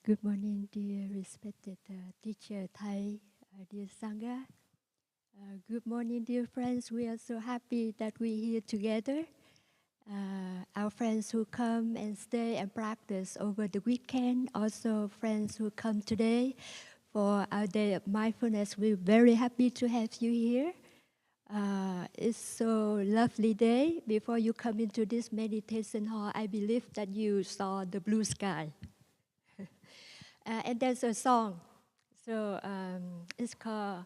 Good morning, dear respected teacher Thai, dear Sangha. Good morning, dear friends. We are so happy that we're here together. Our friends who come and stay and practice over the weekend, also friends who come today for our day of mindfulness. We're very happy to have you here. It's so lovely day. Before you come into this meditation hall, I believe that you saw the blue sky. And there's a song. So it's called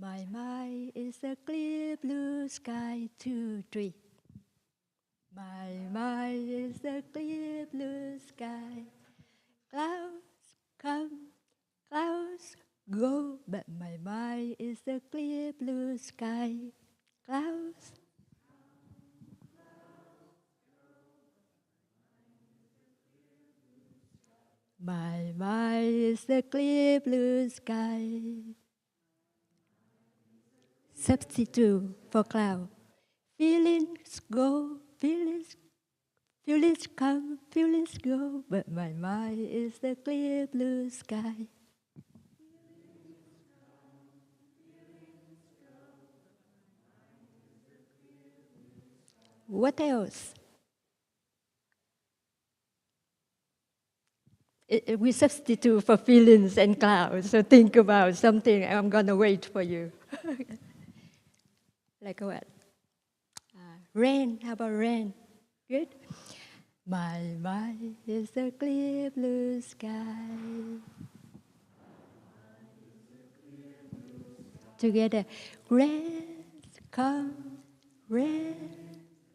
My Mind is a Clear Blue Sky 2, 3. My mind is a clear blue sky. Clouds come, clouds go, but my mind is a clear blue sky. Clouds. My mind is a clear blue sky. Substitute for cloud. Feelings go, feelings come, feelings go, but my mind is the clear blue sky. What else? We substitute for feelings and clouds, so think about something. I'm gonna wait for you. Like what? Rain, how about rain? Good? My mind is a clear blue sky. Together, rain comes, rain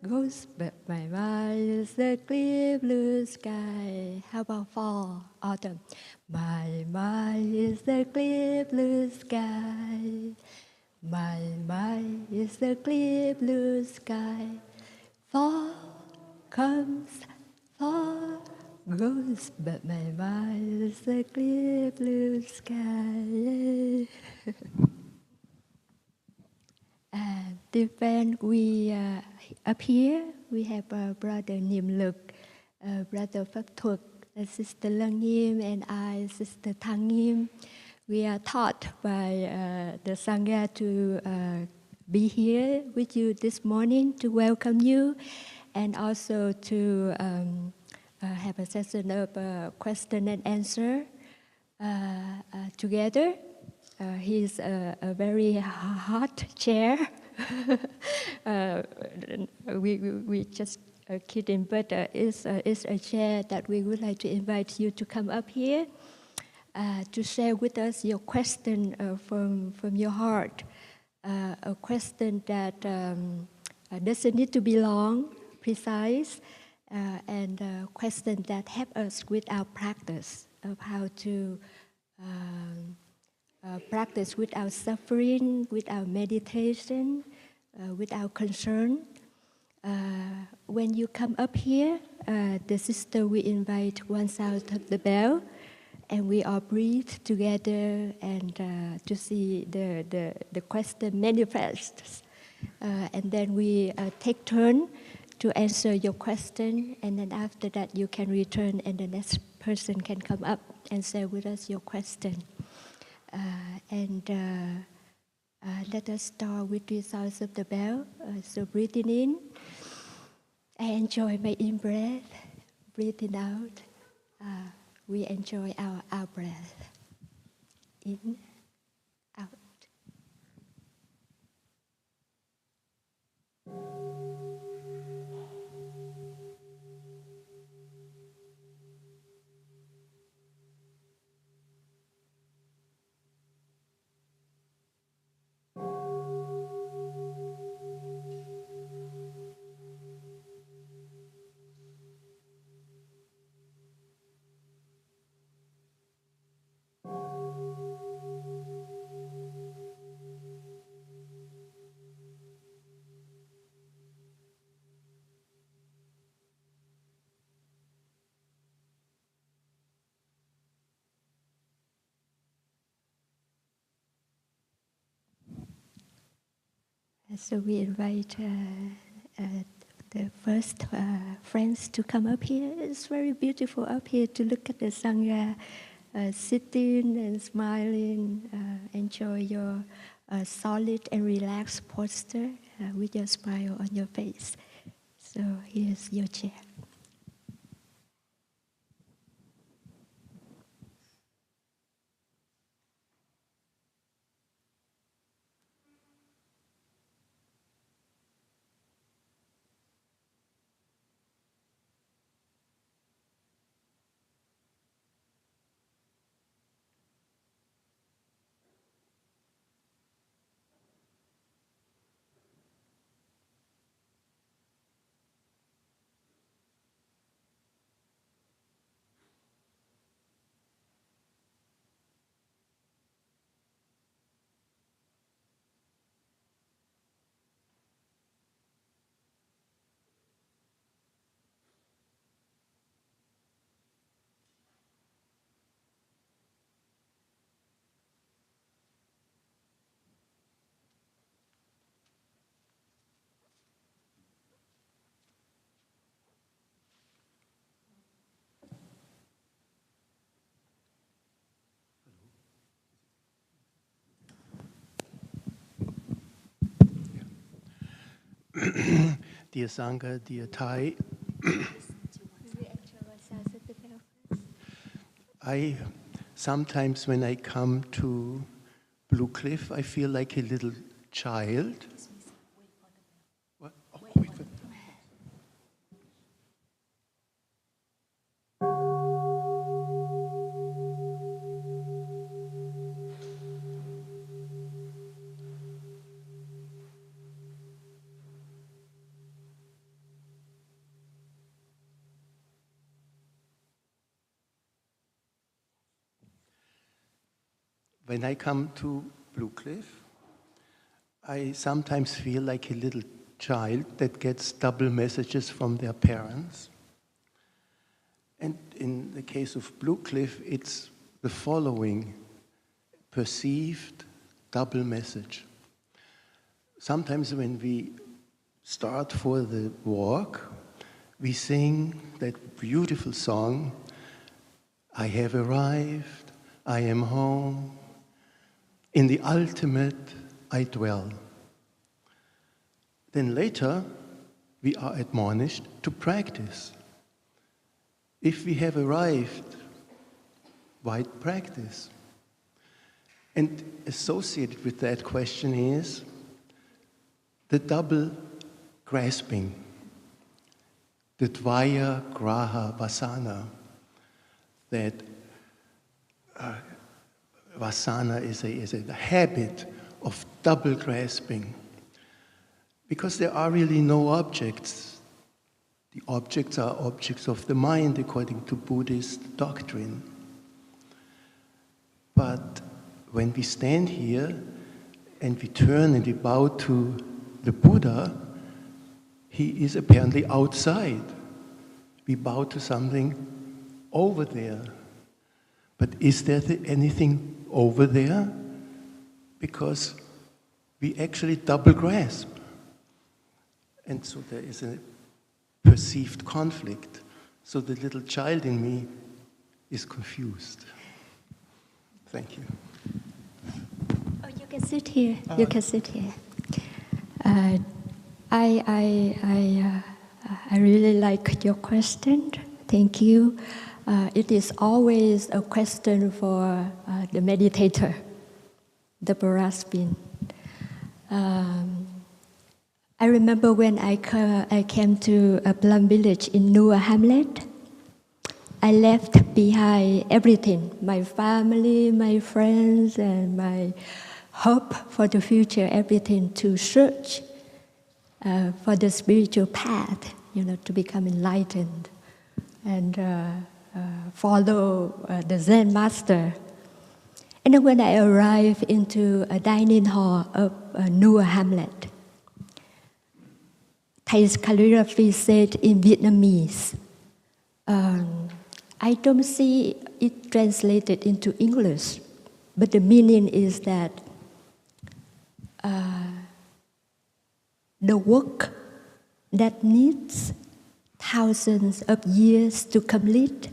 goes, but my mind is a clear blue sky. How about fall, autumn? My mind is a clear blue sky. My mind is a clear blue sky. Fall comes, fall goes, but my mind is a clear blue sky. Dear friend, we up here we have brother Nim Luk, brother Phap Thuc, sister Lăng Nghiêm, and I, sister Thang Nghiêm. We are taught by the Sangha to be here with you this morning to welcome you, and also to have a session of question and answer together. He's a very hot chair. We just kidding, but it's a chair that we would like to invite you to come up here to share with us your question from your heart. A question that doesn't need to be long, precise, and a question that help us with our practice of how to practice without suffering, without meditation, without concern. When you come up here, the sister will invite one sound of the bell, and we all breathe together and to see the question manifests. And then we take turn to answer your question, and then after that you can return and the next person can come up and share with us your question. Let us start with the sounds of the bell. So breathing in, I enjoy my in-breath. Breathing out, we enjoy our out-breath. In, out. So we invite the first friends to come up here. It's very beautiful up here to look at the Sangha sitting and smiling. Enjoy your solid and relaxed posture with your smile on your face. So here's your chair. Dear Sangha, dear Thai, I sometimes when I come to Blue Cliff, I feel like a little child. What? Oh, wait for When I come to Blue Cliff, I sometimes feel like a little child that gets double messages from their parents. And in the case of Blue Cliff, it's the following perceived double message. Sometimes when we start for the walk, we sing that beautiful song, I have arrived, I am home, in the ultimate I dwell. Then later, we are admonished to practice. If we have arrived, why practice? And associated with that question is the double grasping, the Dvaya Graha Vasana, that Vasana is a habit of double grasping, because there are really no objects. The objects are objects of the mind according to Buddhist doctrine. But when we stand here and we turn and we bow to the Buddha, he is apparently outside. We bow to something over there. But is there anything over there? Because we actually double grasp. And so there is a perceived conflict. So the little child in me is confused. Thank you. Oh, you can sit here. You can sit here. I really like your question. Thank you. It is always a question for the meditator, the grasping. I remember when I came to a Plum village in Newer Hamlet. I left behind everything, my family, my friends, and my hope for the future, everything, to search for the spiritual path, to become enlightened and follow the Zen master. And then when I arrived into a dining hall of Newer Hamlet, Thai's calligraphy said in Vietnamese, I don't see it translated into English, but the meaning is that the work that needs thousands of years to complete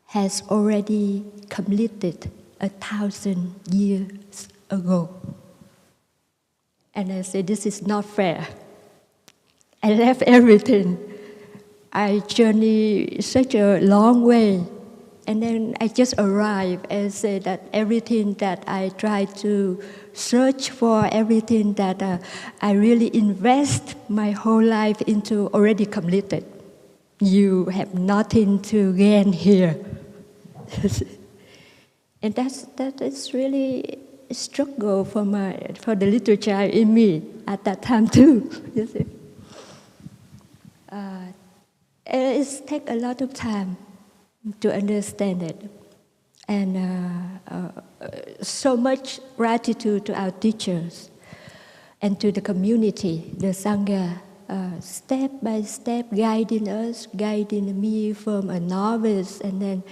has already completed 1,000 years ago. And I said, this is not fair. I left everything. I journeyed such a long way. And then I just arrived and said that everything that I tried to search for, everything that I really invest my whole life into already completed. You have nothing to gain here. And that is really a struggle for the little child in me at that time too. You see. It takes a lot of time to understand it. And so much gratitude to our teachers and to the community, the Sangha, step by step guiding us, guiding me from a novice and then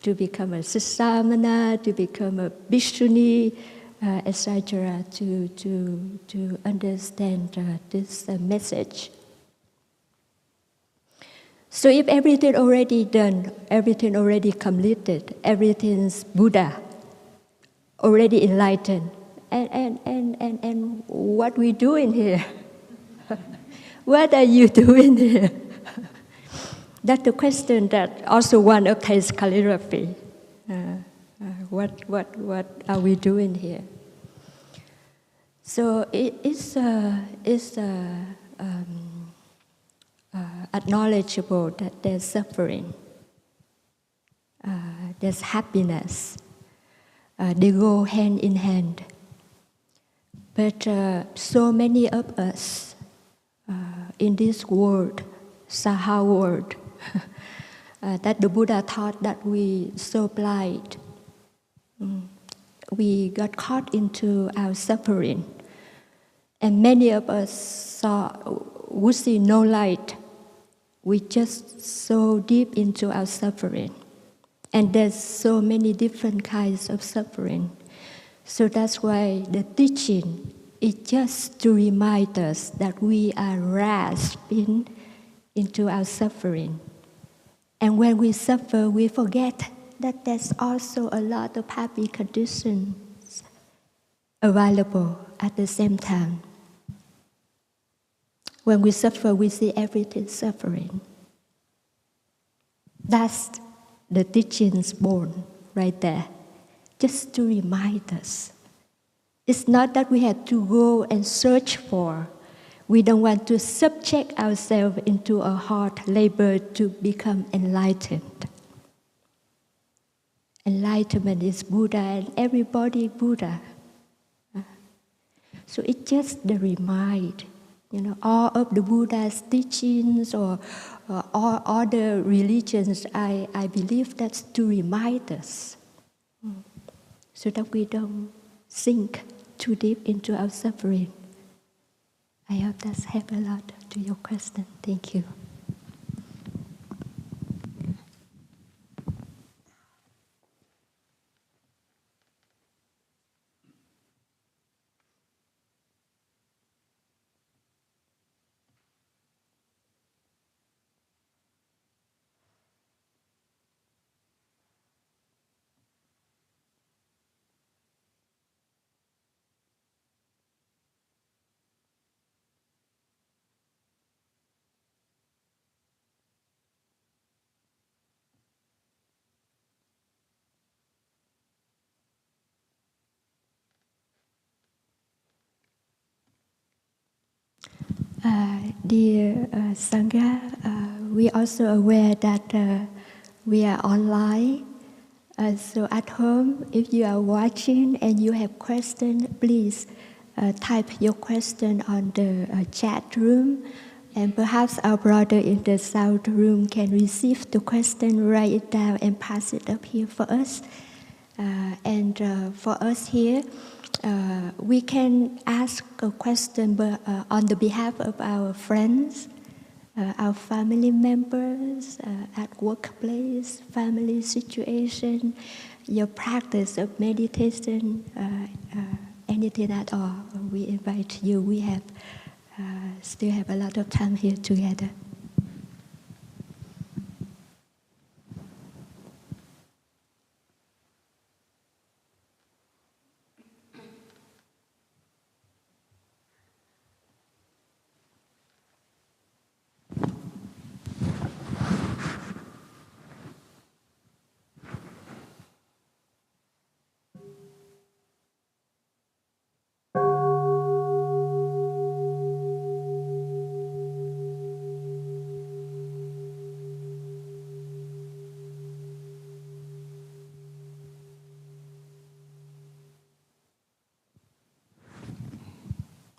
to become a Sisamana, to become a Bhikshuni, etc., to understand this message. So if everything already done, everything already completed, everything's Buddha, already enlightened, and what we doing here? What are you doing here? That's the question that also one of Thay's calligraphy. What are we doing here? So it's acknowledgeable that there's suffering, there's happiness. They go hand in hand. But so many of us in this world, Saha world, that the Buddha taught that we so blind. We got caught into our suffering. And many of us would see no light. We just so deep into our suffering. And there's so many different kinds of suffering. So that's why the teaching is just to remind us that we are grasping into our suffering. And when we suffer, we forget that there's also a lot of happy conditions available at the same time. When we suffer, we see everything suffering. That's the teachings born right there, just to remind us. It's not that we have to go and search for. We don't want to subject ourselves into a hard labor to become enlightened. Enlightenment is Buddha and everybody Buddha. So it's just the remind. All of the Buddha's teachings or all other religions, I believe that's to remind us so that we don't sink too deep into our suffering. I hope that's helped a lot to your question. Thank you. Dear Sangha, we are also aware that we are online. So at home, if you are watching and you have questions, please type your question on the chat room. And perhaps our brother in the south room can receive the question, write it down, and pass it up here for us. And for us here, we can ask a question on the behalf of our friends, our family members, at workplace, family situation, your practice of meditation, anything at all. We invite you. We have still have a lot of time here together.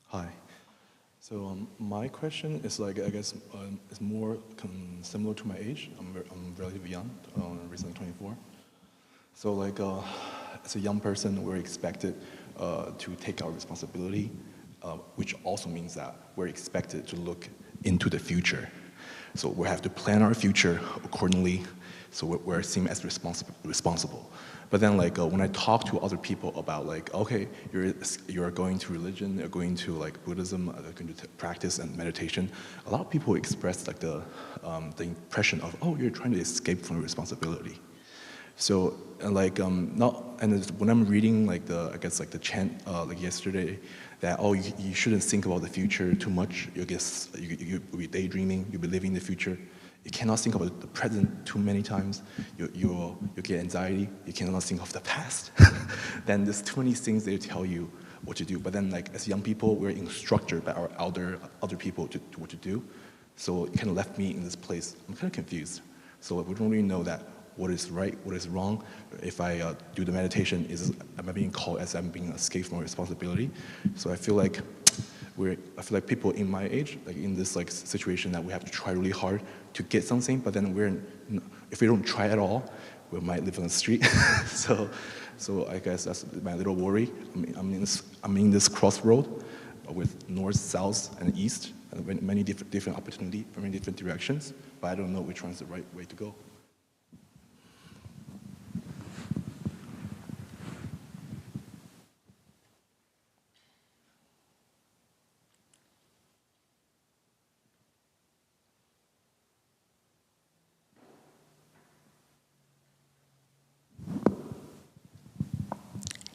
Hi. So my question is like, I guess, it's more similar to my age. I'm relatively young, recently 24. So like, as a young person, we're expected to take our responsibility, which also means that we're expected to look into the future. So we have to plan our future accordingly, so we're seen as responsible. But then like when I talk to other people about like, okay, you're going to religion, you're going to like Buddhism, going to practice and meditation, a lot of people express like the impression of, oh, you're trying to escape from responsibility. So like when I'm reading like the chant like yesterday, that you shouldn't think about the future too much. You be daydreaming, you'll be living the future. You cannot think about the present too many times. You get anxiety. You cannot think of the past. Then there's too many things they tell you what to do. But then like as young people, we're instructed by our other people to what to do. So it kind of left me in this place. I'm kind of confused. So we don't really know that what is right, what is wrong. If I do the meditation, am I being called as I'm being escaped from responsibility? So I feel like people in my age, like in this like situation that we have to try really hard to get something, but then if we don't try at all, we might live on the street. so I guess that's my little worry. I'm in this crossroad with north, south, and east, and many different opportunities from many different directions, but I don't know which one is the right way to go.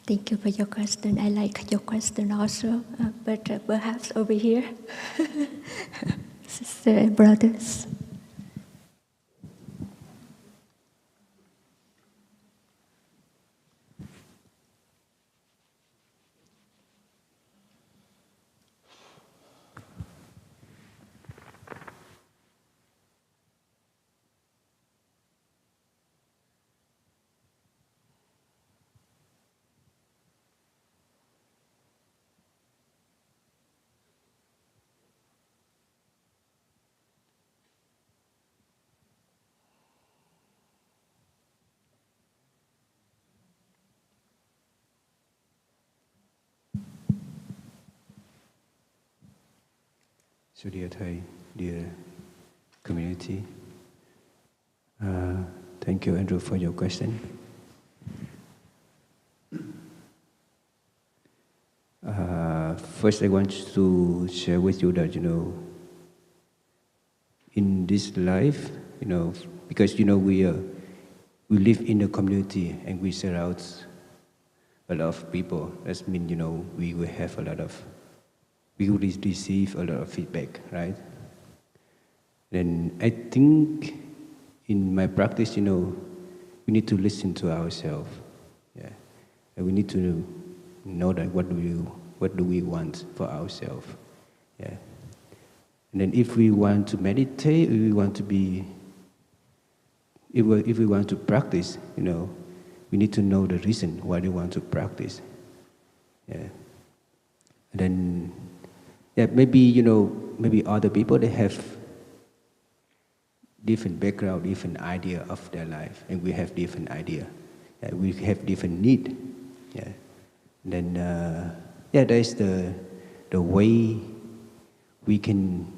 Thank you for your question. I like your question also, but perhaps over here, sister and brothers. So dear Thầy, dear community, thank you Andrew for your question. First I want to share with you that, in this life, because, we live in a community and we surround a lot of people. That means, we will have we will receive a lot of feedback, right? Then I think in my practice, we need to listen to ourselves, yeah, and we need to know that what do we want for ourselves, yeah. And then if we want to meditate, if we want to practice, we need to know the reason why we want to practice, yeah. And then, yeah, maybe other people, they have different background, different idea of their life, and we have different idea. Yeah, we have different need. Yeah. And then, that is the way we can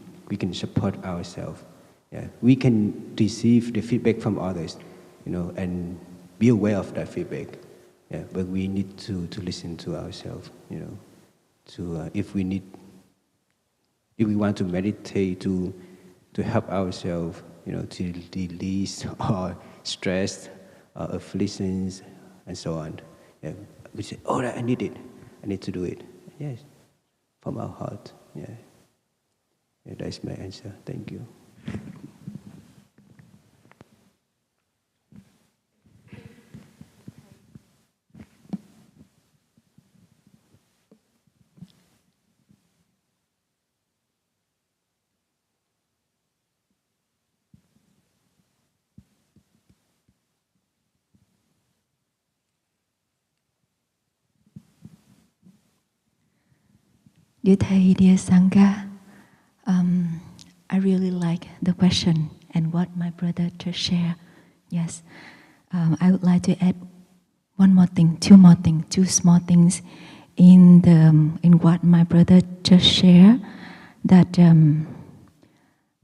support ourselves. Yeah. We can receive the feedback from others, and be aware of that feedback. Yeah. But we need to listen to ourselves, to if we need if we want to meditate to help ourselves, to release our stress, our afflictions, and so on. Yeah, we say, "Oh, I need it. I need to do it." Yes, from our heart. Yeah, that's my answer. Thank you. Dear Thầy, dear Sangha, I really like the question and what my brother just shared. Yes, I would like to add one more thing, two small things in what my brother just shared. That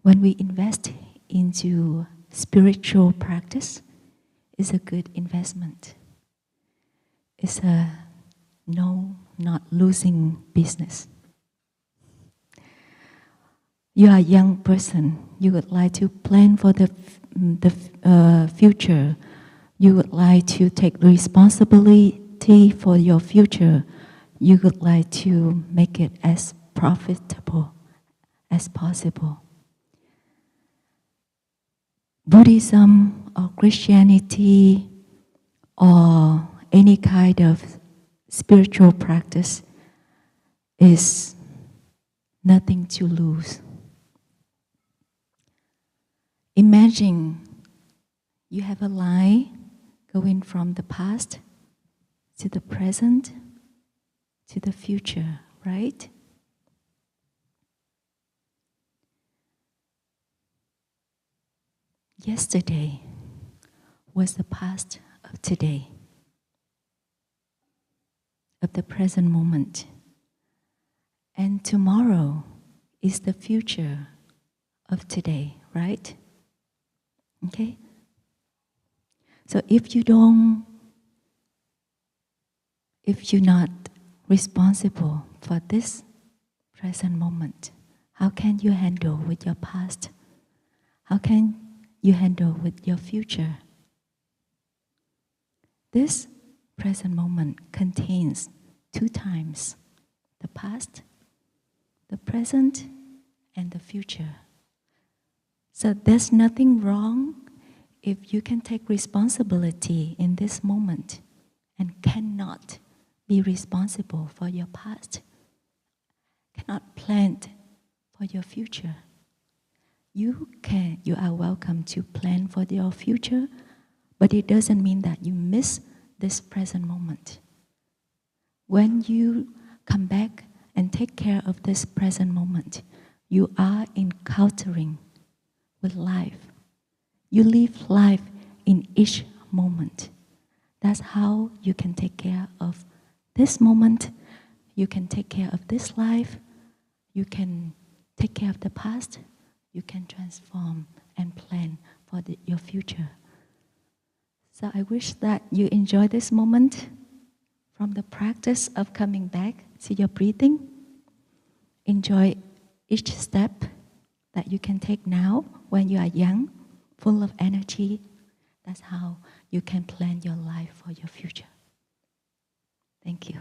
when we invest into spiritual practice, it's a good investment. It's a not losing business. You are a young person. You would like to plan for the future. You would like to take responsibility for your future. You would like to make it as profitable as possible. Buddhism or Christianity or any kind of spiritual practice is nothing to lose. Imagine you have a line going from the past to the present to the future, right? Yesterday was the past of today, of the present moment. And tomorrow is the future of today, right? Okay? So if you're not responsible for this present moment, how can you handle with your past? How can you handle with your future? This present moment contains two times: the past, the present, and the future. So there's nothing wrong if you can take responsibility in this moment and cannot be responsible for your past, cannot plan for your future. You are welcome to plan for your future, but it doesn't mean that you miss this present moment. When you come back and take care of this present moment, you are encountering with life. You live life in each moment. That's how you can take care of this moment. You can take care of this life. You can take care of the past. You can transform and plan for your future. So I wish that you enjoy this moment from the practice of coming back to your breathing. Enjoy each step that you can take now when you are young, full of energy. That's how you can plan your life for your future. Thank you.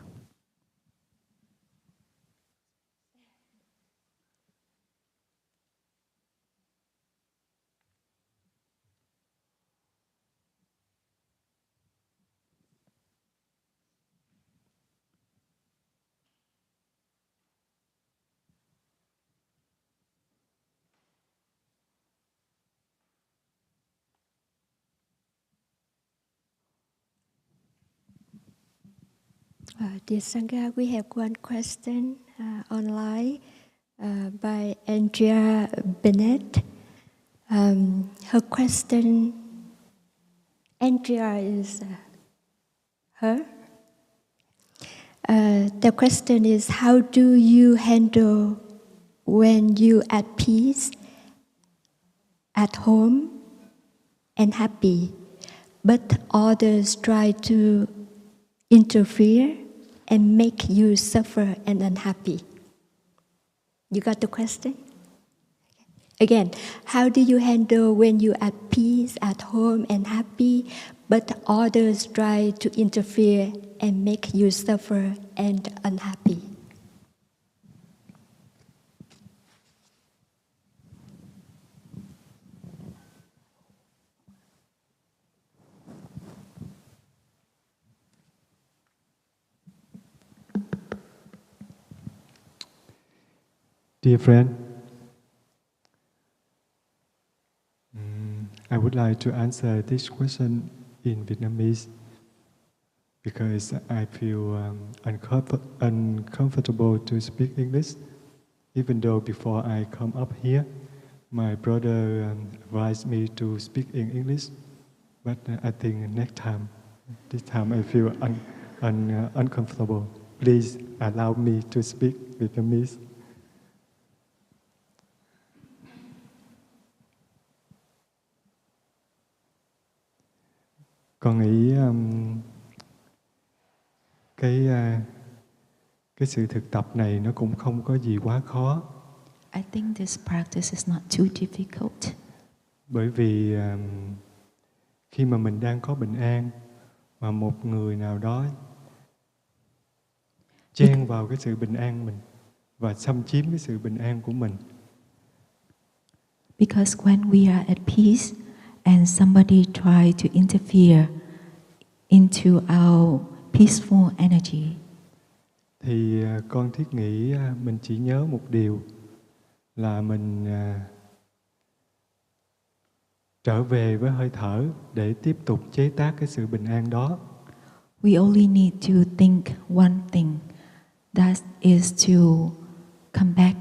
Dear Sangha, we have one question online by Andrea Bennett. Her question, Andrea is her. The question is, how do you handle when you at peace, at home, and happy, but others try to interfere and make you suffer and unhappy? You got the question? Again, how do you handle when you're at peace, at home, and happy, but others try to interfere and make you suffer and unhappy? Dear friend, I would like to answer this question in Vietnamese because I feel uncomfortable to speak English, even though before I come up here, my brother advised me to speak in English, but I think next time, this time I feel uncomfortable. Please allow me to speak Vietnamese. Con nghĩ cái sự thực tập này nó cũng không có gì quá khó. I think this practice is not too difficult. Bởi vì khi mà mình đang có bình an mà một người nào đó chen vào cái sự bình an mình và xâm chiếm cái sự bình an của mình. Because when we are at peace and somebody try to interfere into our peaceful energy, thì con thiết nghĩ mình chỉ nhớ một điều là mình trở về với hơi thở để tiếp tục chế tác cái sự bình an đó. We only need to think one thing, that is to come back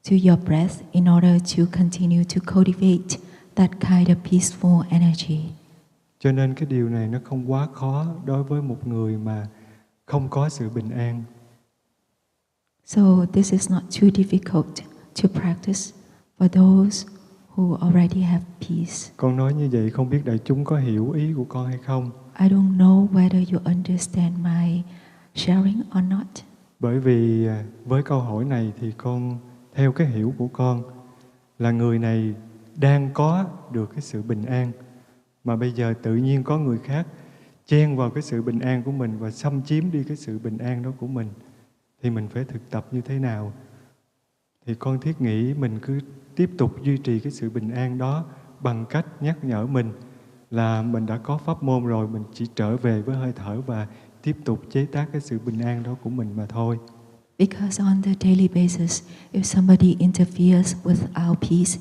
to your breath in order to continue to cultivate that kind of peaceful energy. Cho nên cái điều này nó không quá khó đối với một người mà không có sự bình an. So this is not too difficult to practice for those who already have peace. Con nói như vậy không biết đại chúng có hiểu ý của con hay không? I don't know whether you understand my sharing or not. Bởi vì với câu hỏi này thì con theo cái hiểu của con là người này đang có được cái sự bình an mà bây giờ tự nhiên có người khác chen vào cái sự bình an của mình và xâm chiếm đi cái sự bình an đó của mình, thì mình phải thực tập như thế nào? Thì con thiết nghĩ mình cứ tiếp tục duy trì cái sự bình an đó bằng cách nhắc nhở mình là mình đã có pháp môn rồi, mình chỉ trở về với hơi thở và tiếp tục chế tác cái sự bình an đó của mình mà thôi. Because on the daily basis, if somebody interferes with our peace,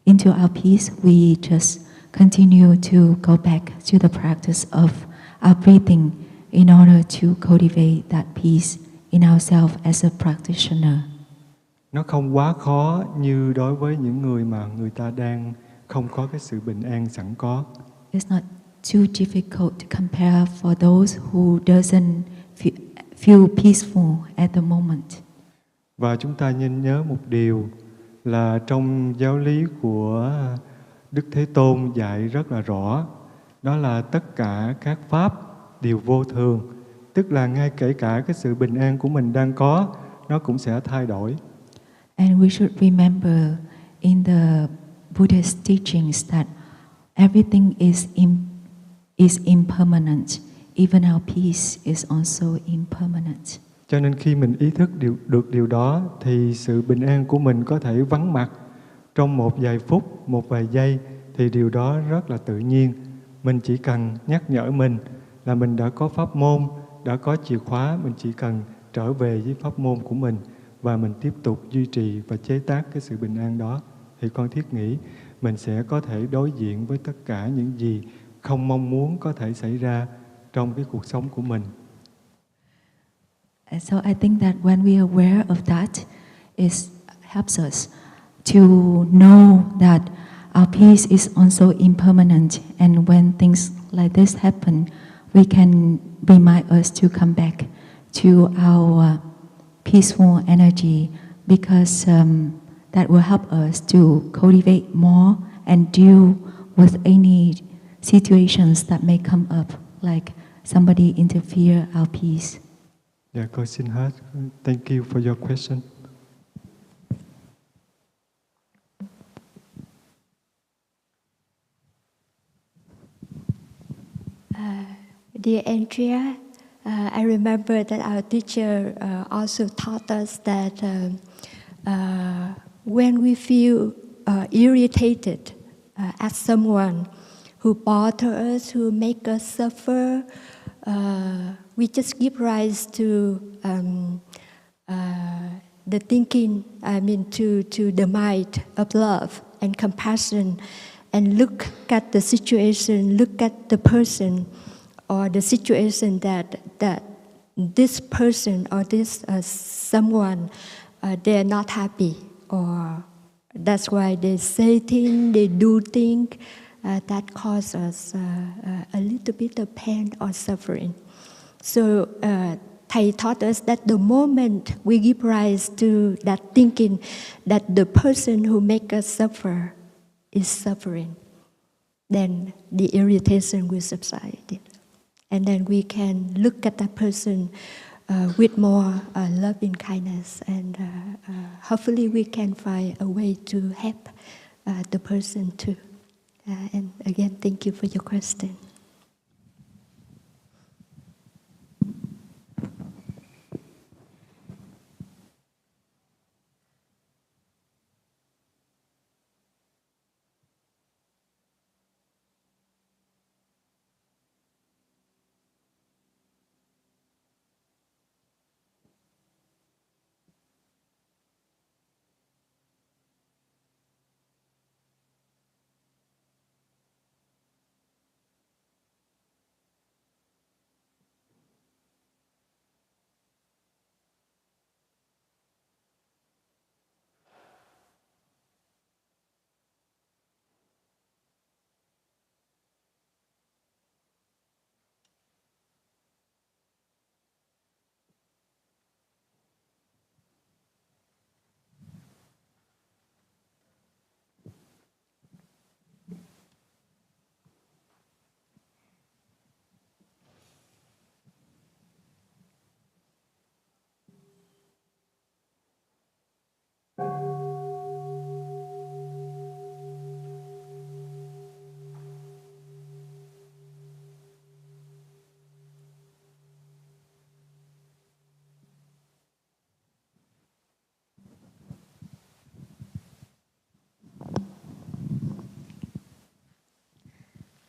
into our peace, we just continue to go back to the practice of our breathing in order to cultivate that peace in ourselves as a practitioner. Nó không quá khó như đối với những người mà người ta đang không có cái sự bình an sẵn có. It's not too difficult to compare for those who doesn't feel peaceful at the moment. Và chúng ta nên nhớ một điều là trong giáo lý của Đức Thế Tôn dạy rất là rõ, đó là tất cả các pháp đều vô thường, tức là ngay kể cả cái sự bình an của mình đang có, nó cũng sẽ thay đổi. And we should remember in the Buddhist teachings that everything is impermanent. Even our peace is also impermanent. Cho nên khi mình ý thức được điều đó thì sự bình an của mình có thể vắng mặt trong một vài phút, một vài giây, thì điều đó rất là tự nhiên. Mình chỉ cần nhắc nhở mình là mình đã có pháp môn, đã có chìa khóa, mình chỉ cần trở về với pháp môn của mình và mình tiếp tục duy trì và chế tác cái sự bình an đó, thì con thiết nghĩ mình sẽ có thể đối diện với tất cả những gì không mong muốn có thể xảy ra trong cái cuộc sống của mình. And so I think that when we are aware of that, it helps us to know that our peace is also impermanent, and when things like this happen, we can remind us to come back to our peaceful energy, because that will help us to cultivate more and deal with any situations that may come up, like somebody interfere our peace. Dạ, con xin hết. Thank you for your question. Dear Andrea, I remember that our teacher also taught us that when we feel irritated at someone who bother us, who make us suffer, we just give rise to the thinking, to the mind of love and compassion, and look at the situation, look at the person or the situation that this person or this someone, they're not happy, or that's why they say things, they do things that cause us a little bit of pain or suffering. So Thầy taught us that the moment we give rise to that thinking that the person who makes us suffer is suffering, then the irritation will subside. And then we can look at that person with more love and kindness, and hopefully we can find a way to help the person too. And again, thank you for your question.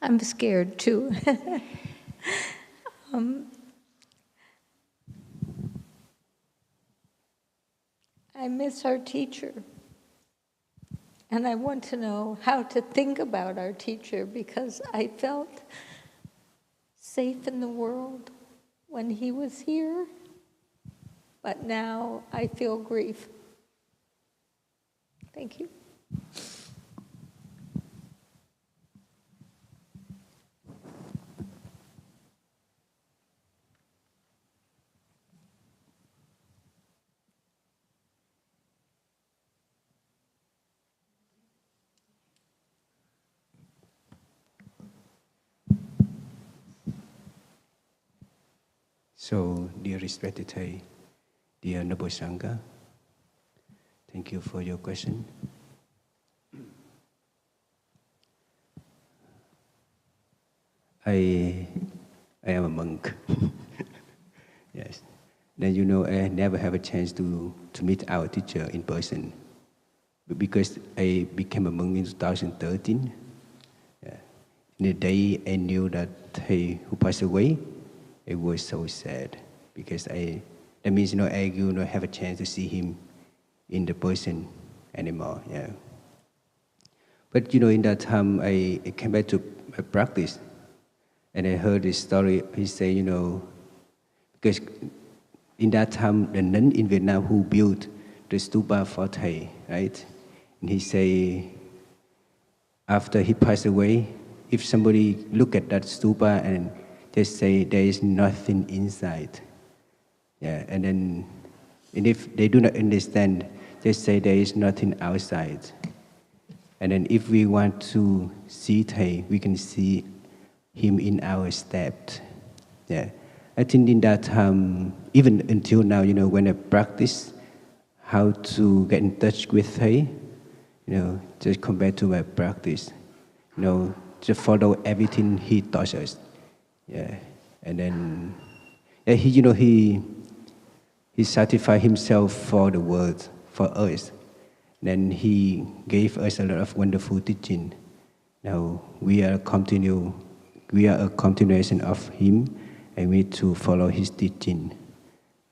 I'm scared too. I miss our teacher. And I want to know how to think about our teacher, because I felt safe in the world when he was here, but now I feel grief. Thank you. So, dear respected Thầy, dear Noble Sangha, thank you for your question. I am a monk. Yes. Then I never have a chance to meet our teacher in person. But because I became a monk in 2013, the day I knew that he who passed away, it was so sad, because that means I will not have a chance to see him in the person anymore. Yeah. But in that time I came back to my practice, and I heard this story. He say, because in that time the nun in Vietnam who built the stupa for Thầy, right? And he say, after he passed away, if somebody look at that stupa and they say there is nothing inside, and if they do not understand, they say there is nothing outside. And then if we want to see Thầy, we can see him in our steps. Yeah, I think in that time, even until now, when I practice how to get in touch with Thầy, just come back to my practice, just follow everything he taught us. Yeah, And then he sacrificed himself for the world, for us. Then he gave us a lot of wonderful teaching. Now we are a continuation of him, and we need to follow his teaching.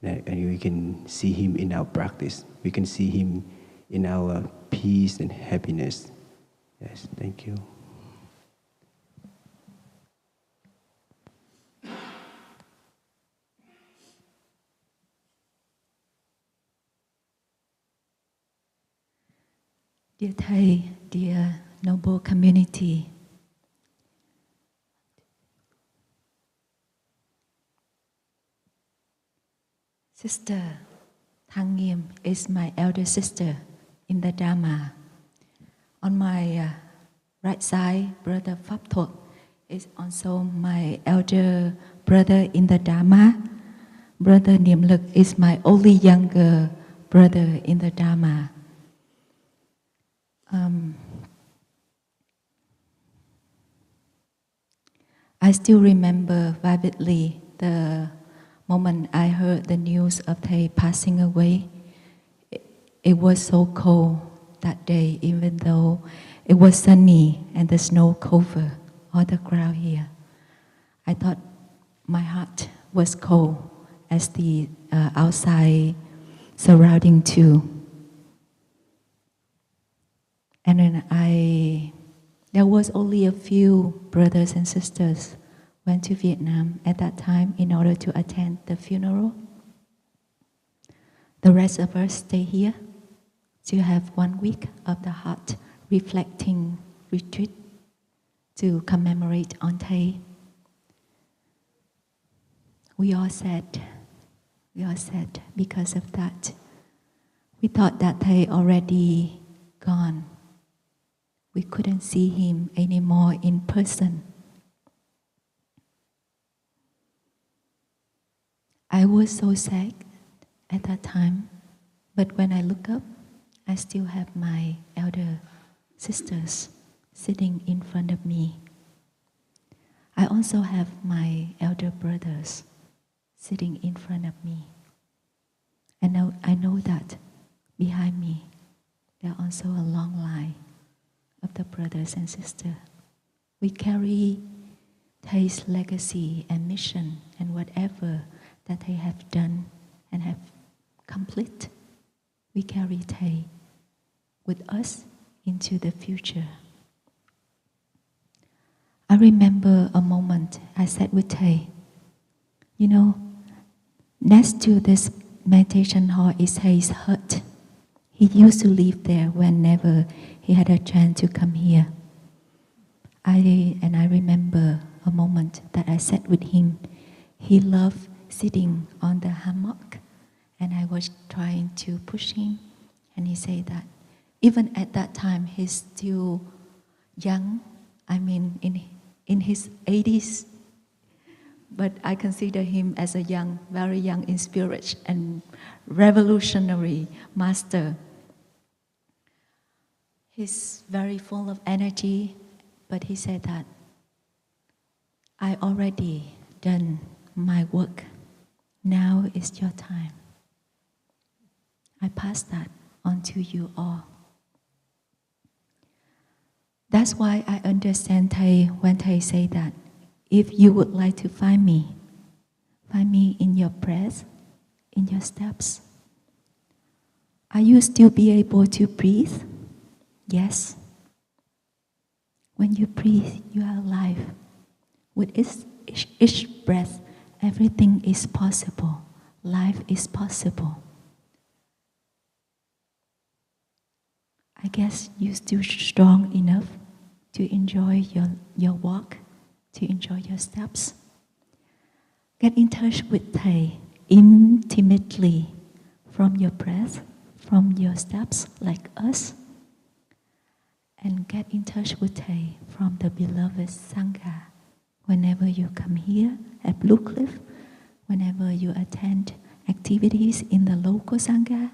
And we can see him in our practice. We can see him in our peace and happiness. Yes, thank you. Dear Thầy, dear noble community, Sister Thang Nghiêm is my elder sister in the Dharma. On my right side, Brother Pháp Thuật is also my elder brother in the Dharma. Brother Niệm Lực is my only younger brother in the Dharma. I still remember vividly the moment I heard the news of Thầy passing away. It was so cold that day, even though it was sunny and the snow covered all the ground here. I thought my heart was cold as the outside surrounding too. And then there was only a few brothers and sisters went to Vietnam at that time in order to attend the funeral. The rest of us stay here to have 1 week of the heart reflecting retreat to commemorate on Thầy. We all sad because of that. We thought that Thầy already gone. We couldn't see him anymore in person. I was so sad at that time, but when I look up, I still have my elder sisters sitting in front of me. I also have my elder brothers sitting in front of me. And now I know that behind me, there are also a long line of the brothers and sisters. We carry Thay's legacy and mission and whatever that they have done and have complete. We carry Thay with us into the future. I remember a moment I sat with Thay. You know, next to this meditation hall is Thay's hut. He used to live there whenever he had a chance to come here. I remember a moment that I sat with him. He loved sitting on the hammock, and I was trying to push him, and he said that even at that time he's still young. I mean, in his 80s, but I consider him as a young, very young in spirit and revolutionary master. He's very full of energy, but he said that I already done my work. Now is your time. I pass that on to you all. That's why I understand Thầy when Thầy say that if you would like to find me in your breath, in your steps. Are you still be able to breathe? Yes. When you breathe, you are alive. With each breath, everything is possible. Life is possible. I guess you're still strong enough to enjoy your walk, to enjoy your steps. Get in touch with Thầy intimately from your breath, from your steps like us. And get in touch with Thầy from the beloved Sangha. Whenever you come here at Blue Cliff, whenever you attend activities in the local Sangha,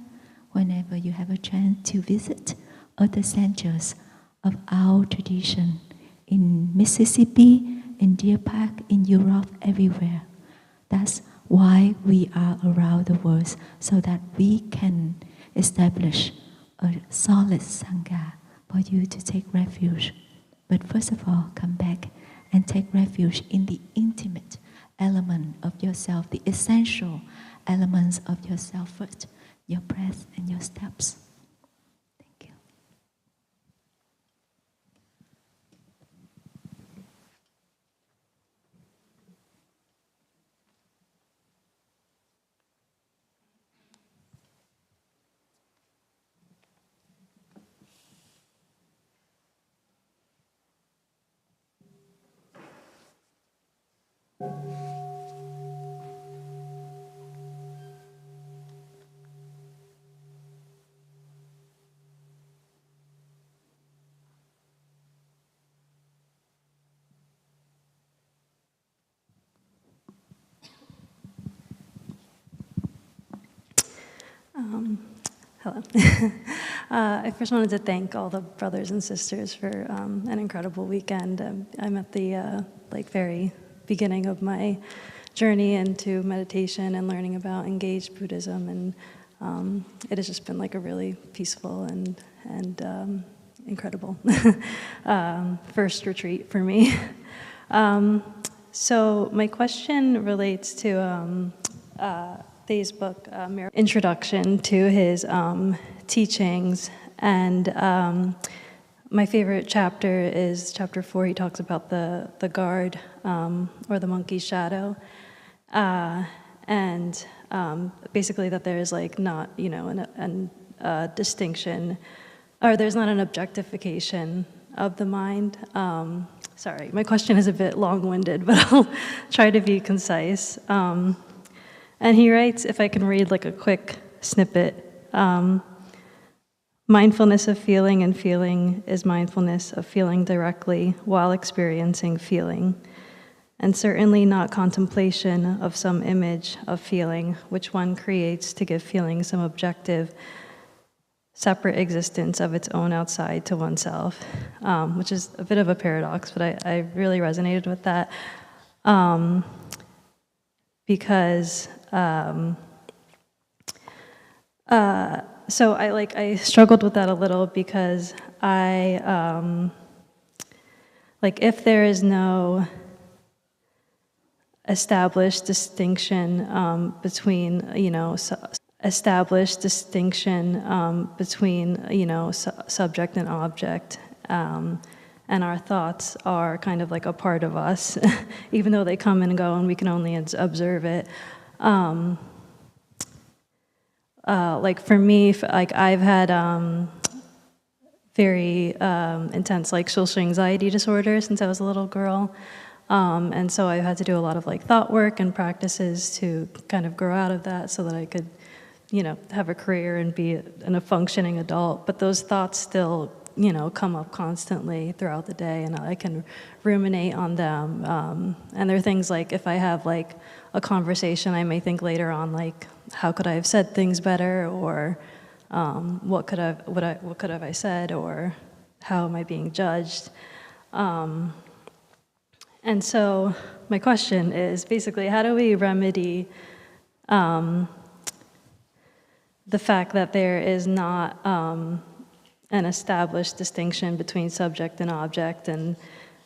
whenever you have a chance to visit other centers of our tradition in Mississippi, in Deer Park, in Europe, everywhere. That's why we are around the world, so that we can establish a solid Sangha for you to take refuge. But first of all, come back and take refuge in the intimate element of yourself, the essential elements of yourself first, your breath and your steps. Thank you. Hello. I first wanted to thank all the brothers and sisters for an incredible weekend. I'm at the very beginning of my journey into meditation and learning about engaged Buddhism, and it has just been like a really peaceful and incredible first retreat for me. So my question relates to Thay's book, introduction to his teachings, and my favorite chapter is chapter 4. He talks about the guard or the monkey's shadow, and basically that there is like not a distinction, or there's not an objectification of the mind. Sorry, my question is a bit long-winded, but I'll try to be concise. And he writes, if I can read like a quick snippet, mindfulness of feeling and feeling is mindfulness of feeling directly while experiencing feeling, and certainly not contemplation of some image of feeling which one creates to give feeling some objective, separate existence of its own outside to oneself, which is a bit of a paradox, but I really resonated with that because so I struggled with that a little because if there is no established distinction between subject and object, and our thoughts are kind of like a part of us, even though they come and go and we can only observe it. For me, I've had very intense social anxiety disorder since I was a little girl, and so I had to do a lot of thought work and practices to kind of grow out of that, so that I could, have a career and be a functioning adult. But those thoughts still, come up constantly throughout the day, and I can ruminate on them. And there are things like if I have a conversation, I may think later on how could I have said things better, or what could have I said, or how am I being judged? And so my question is basically, how do we remedy the fact that there is not an established distinction between subject and object, and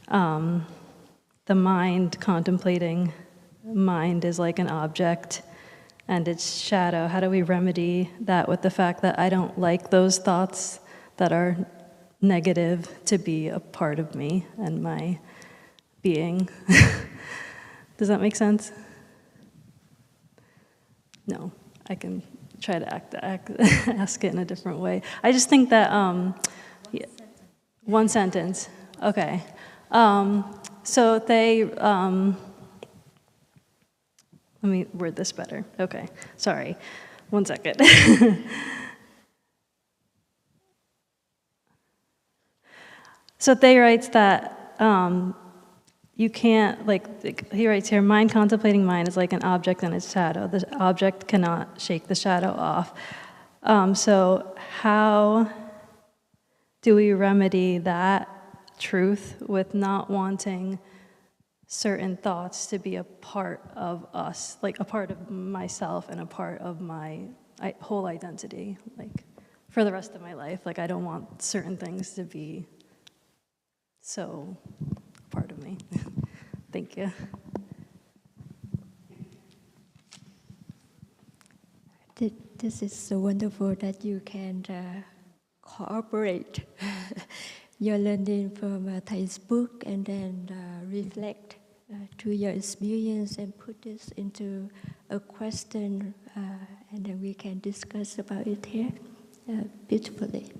the mind contemplating mind is like an object and its shadow? How do we remedy that with the fact that I don't like those thoughts that are negative to be a part of me and my being? Does that make sense? No, I can try to ask it in a different way. I just think that, one sentence, okay. So they, let me word this better. Okay, sorry, 1 second. So they writes that you can't, he writes here, mind contemplating mind is like an object and its shadow. The object cannot shake the shadow off. So how do we remedy that truth with not wanting certain thoughts to be a part of us, like a part of myself and a part of my whole identity, like for the rest of my life. Like I don't want certain things to be so a part of me. Thank you. This is so wonderful that you can cooperate your learning from Thai's book and then reflect to your experience and put this into a question, and then we can discuss about it here beautifully.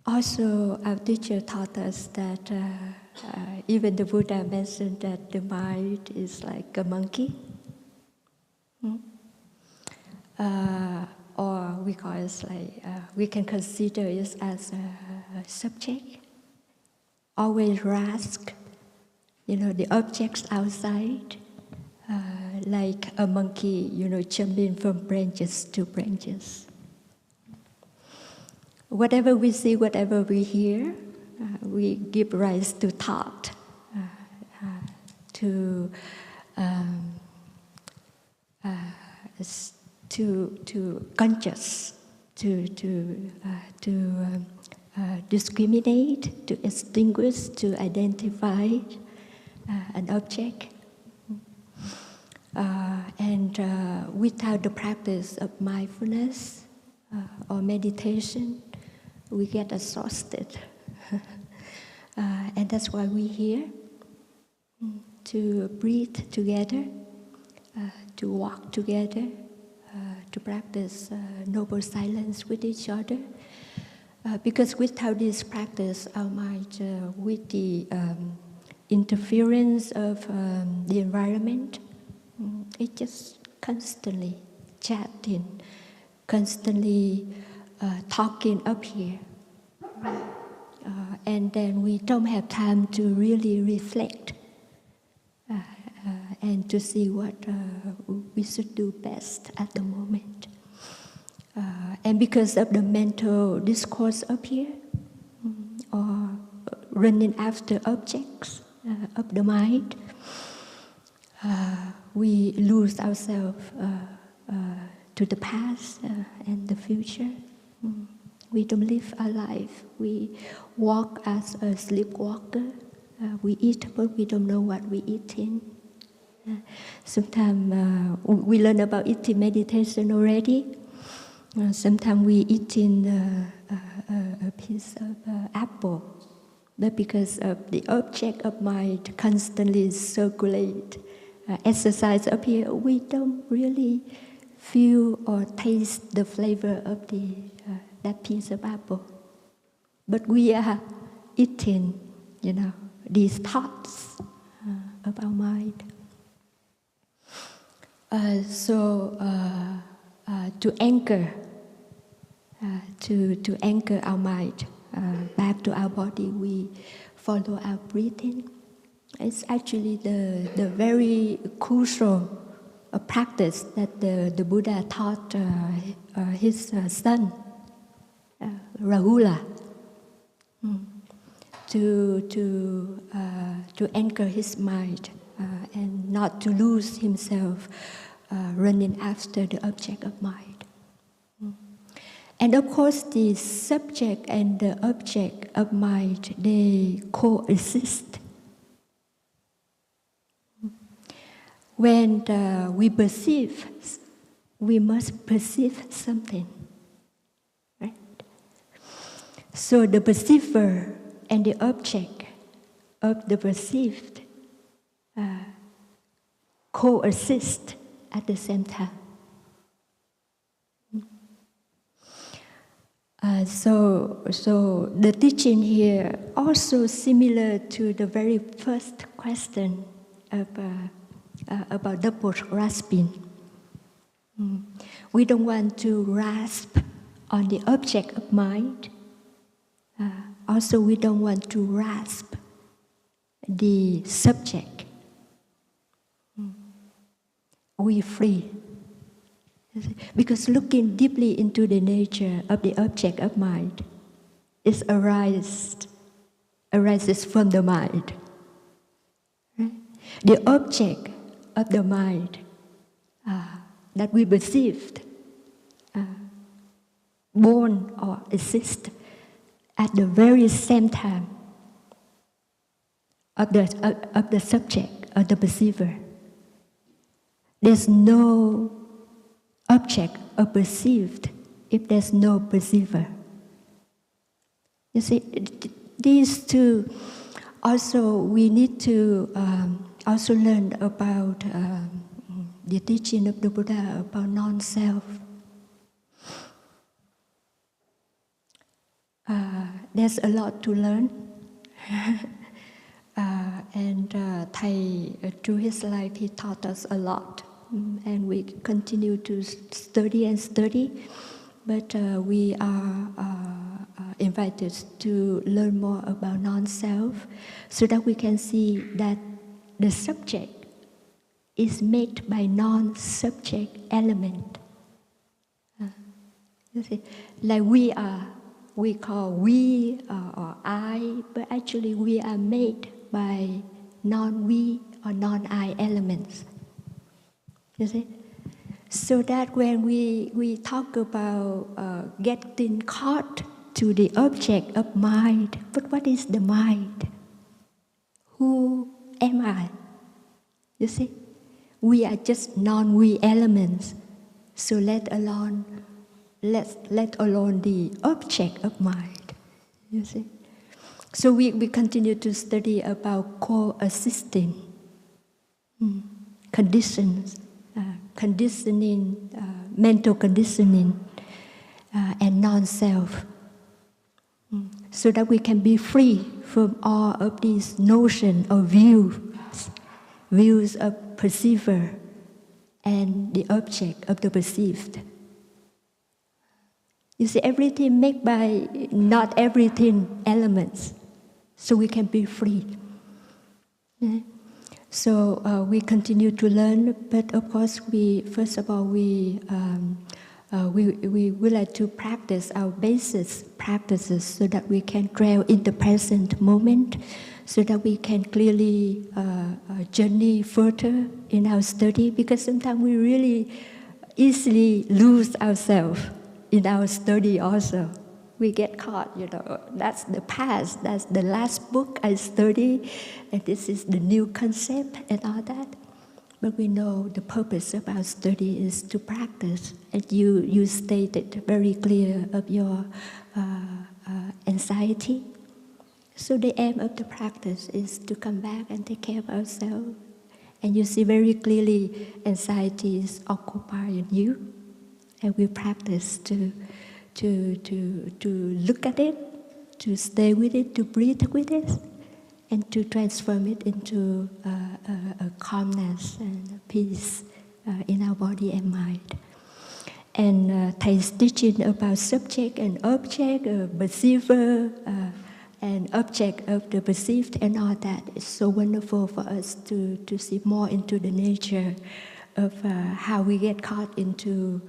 Also, our teacher taught us that even the Buddha mentioned that the mind is like a monkey. Or we call it like, we can consider it as a subject. Always grasp, the objects outside, like a monkey, jumping from branches to branches. Whatever we see, whatever we hear, we give rise to thought, to conscious, to discriminate, to extinguish, to identify an object. And without the practice of mindfulness or meditation, we get exhausted. And that's why we're here, to breathe together, to walk together, to practice noble silence with each other. Because without this practice, our mind, with the interference of the environment, it just constantly chatting, constantly talking up here. And then we don't have time to really reflect and to see what we should do best at the moment. And because of the mental discourse up here, or running after objects of the mind, we lose ourselves to the past and the future. We don't live our life. We walk as a sleepwalker. We eat, but we don't know what we're eating. Sometimes we learn about eating meditation already. Sometimes we eating a piece of apple, but because of the object of mind constantly circulate, exercise up here, we don't really feel or taste the flavor of that piece of apple. But we are eating, these thoughts of our mind. So to anchor our mind back to our body, we follow our breathing. It's actually the very crucial practice that the Buddha taught his son, Rahula, to anchor his mind and not to lose himself running after the object of mind. And of course, the subject and the object of mind, they coexist. When we perceive, we must perceive something, right? So the perceiver and the object of the perceived coexist at the same time. So the teaching here also similar to the very first question about double grasping. We don't want to grasp on the object of mind. Also, we don't want to grasp the subject. We're free. Because looking deeply into the nature of the object of mind arises from the mind. Right? The object of the mind that we perceived, born or exist at the very same time of the subject, of the perceiver. There's no object or perceived if there's no perceiver. You see, these two also we need to also learn about the teaching of the Buddha about non-self. There's a lot to learn. And Thầy, through his life, he taught us a lot. And we continue to study and study. But we are invited to learn more about non-self so that we can see that the subject is made by non-subject element. You see, like we call we or I, but actually we are made by non-we or non-I elements. You see? So that when we talk about getting caught to the object of mind, but what is the mind? Who am I? You see? We are just non-we elements. So let alone the object of mind. You see? So we continue to study about coexisting conditions, conditioning, mental conditioning, and non-self, so that we can be free from all of these notions or views of perceiver and the object of the perceived. You see, everything made by not everything elements, so we can be free. Yeah? So we continue to learn, but of course, we would like to practice our basis practices so that we can dwell in the present moment, so that we can clearly journey further in our study. Because sometimes we really easily lose ourselves in our study also. We get caught, that's the past, that's the last book I studied, and this is the new concept and all that. But we know the purpose of our study is to practice. And you stated very clear of your anxiety. So the aim of the practice is to come back and take care of ourselves. And you see very clearly anxiety is occupying you. And we practice to look at it, to stay with it, to breathe with it, and to transform it into a calmness and peace in our body and mind. And Thay's teaching about subject and object, perceiver, and object of the perceived and all that is so wonderful for us to see more into the nature of how we get caught into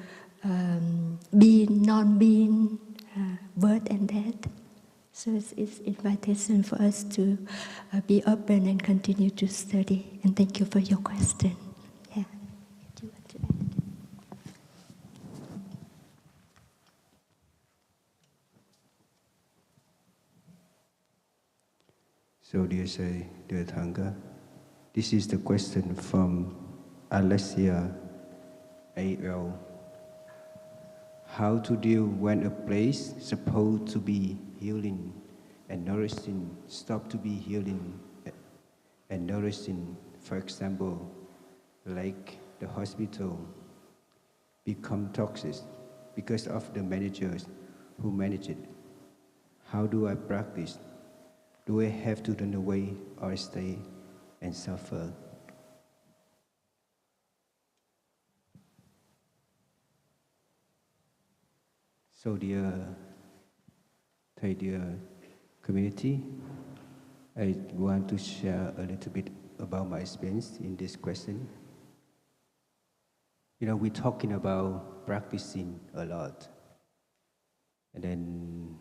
being, non-being, birth and death. So it's invitation for us to be open and continue to study. And thank you for your question. Yeah. Do you want to add? So dear Thanga, this is the question from Alessia A.L. How to deal when a place supposed to be healing and nourishing stop to be healing and nourishing, for example, like the hospital, become toxic because of the managers who manage it. How do I practice? Do I have to run away or stay and suffer? So dear community, I want to share a little bit about my experience in this question. we're talking about practicing a lot. And then,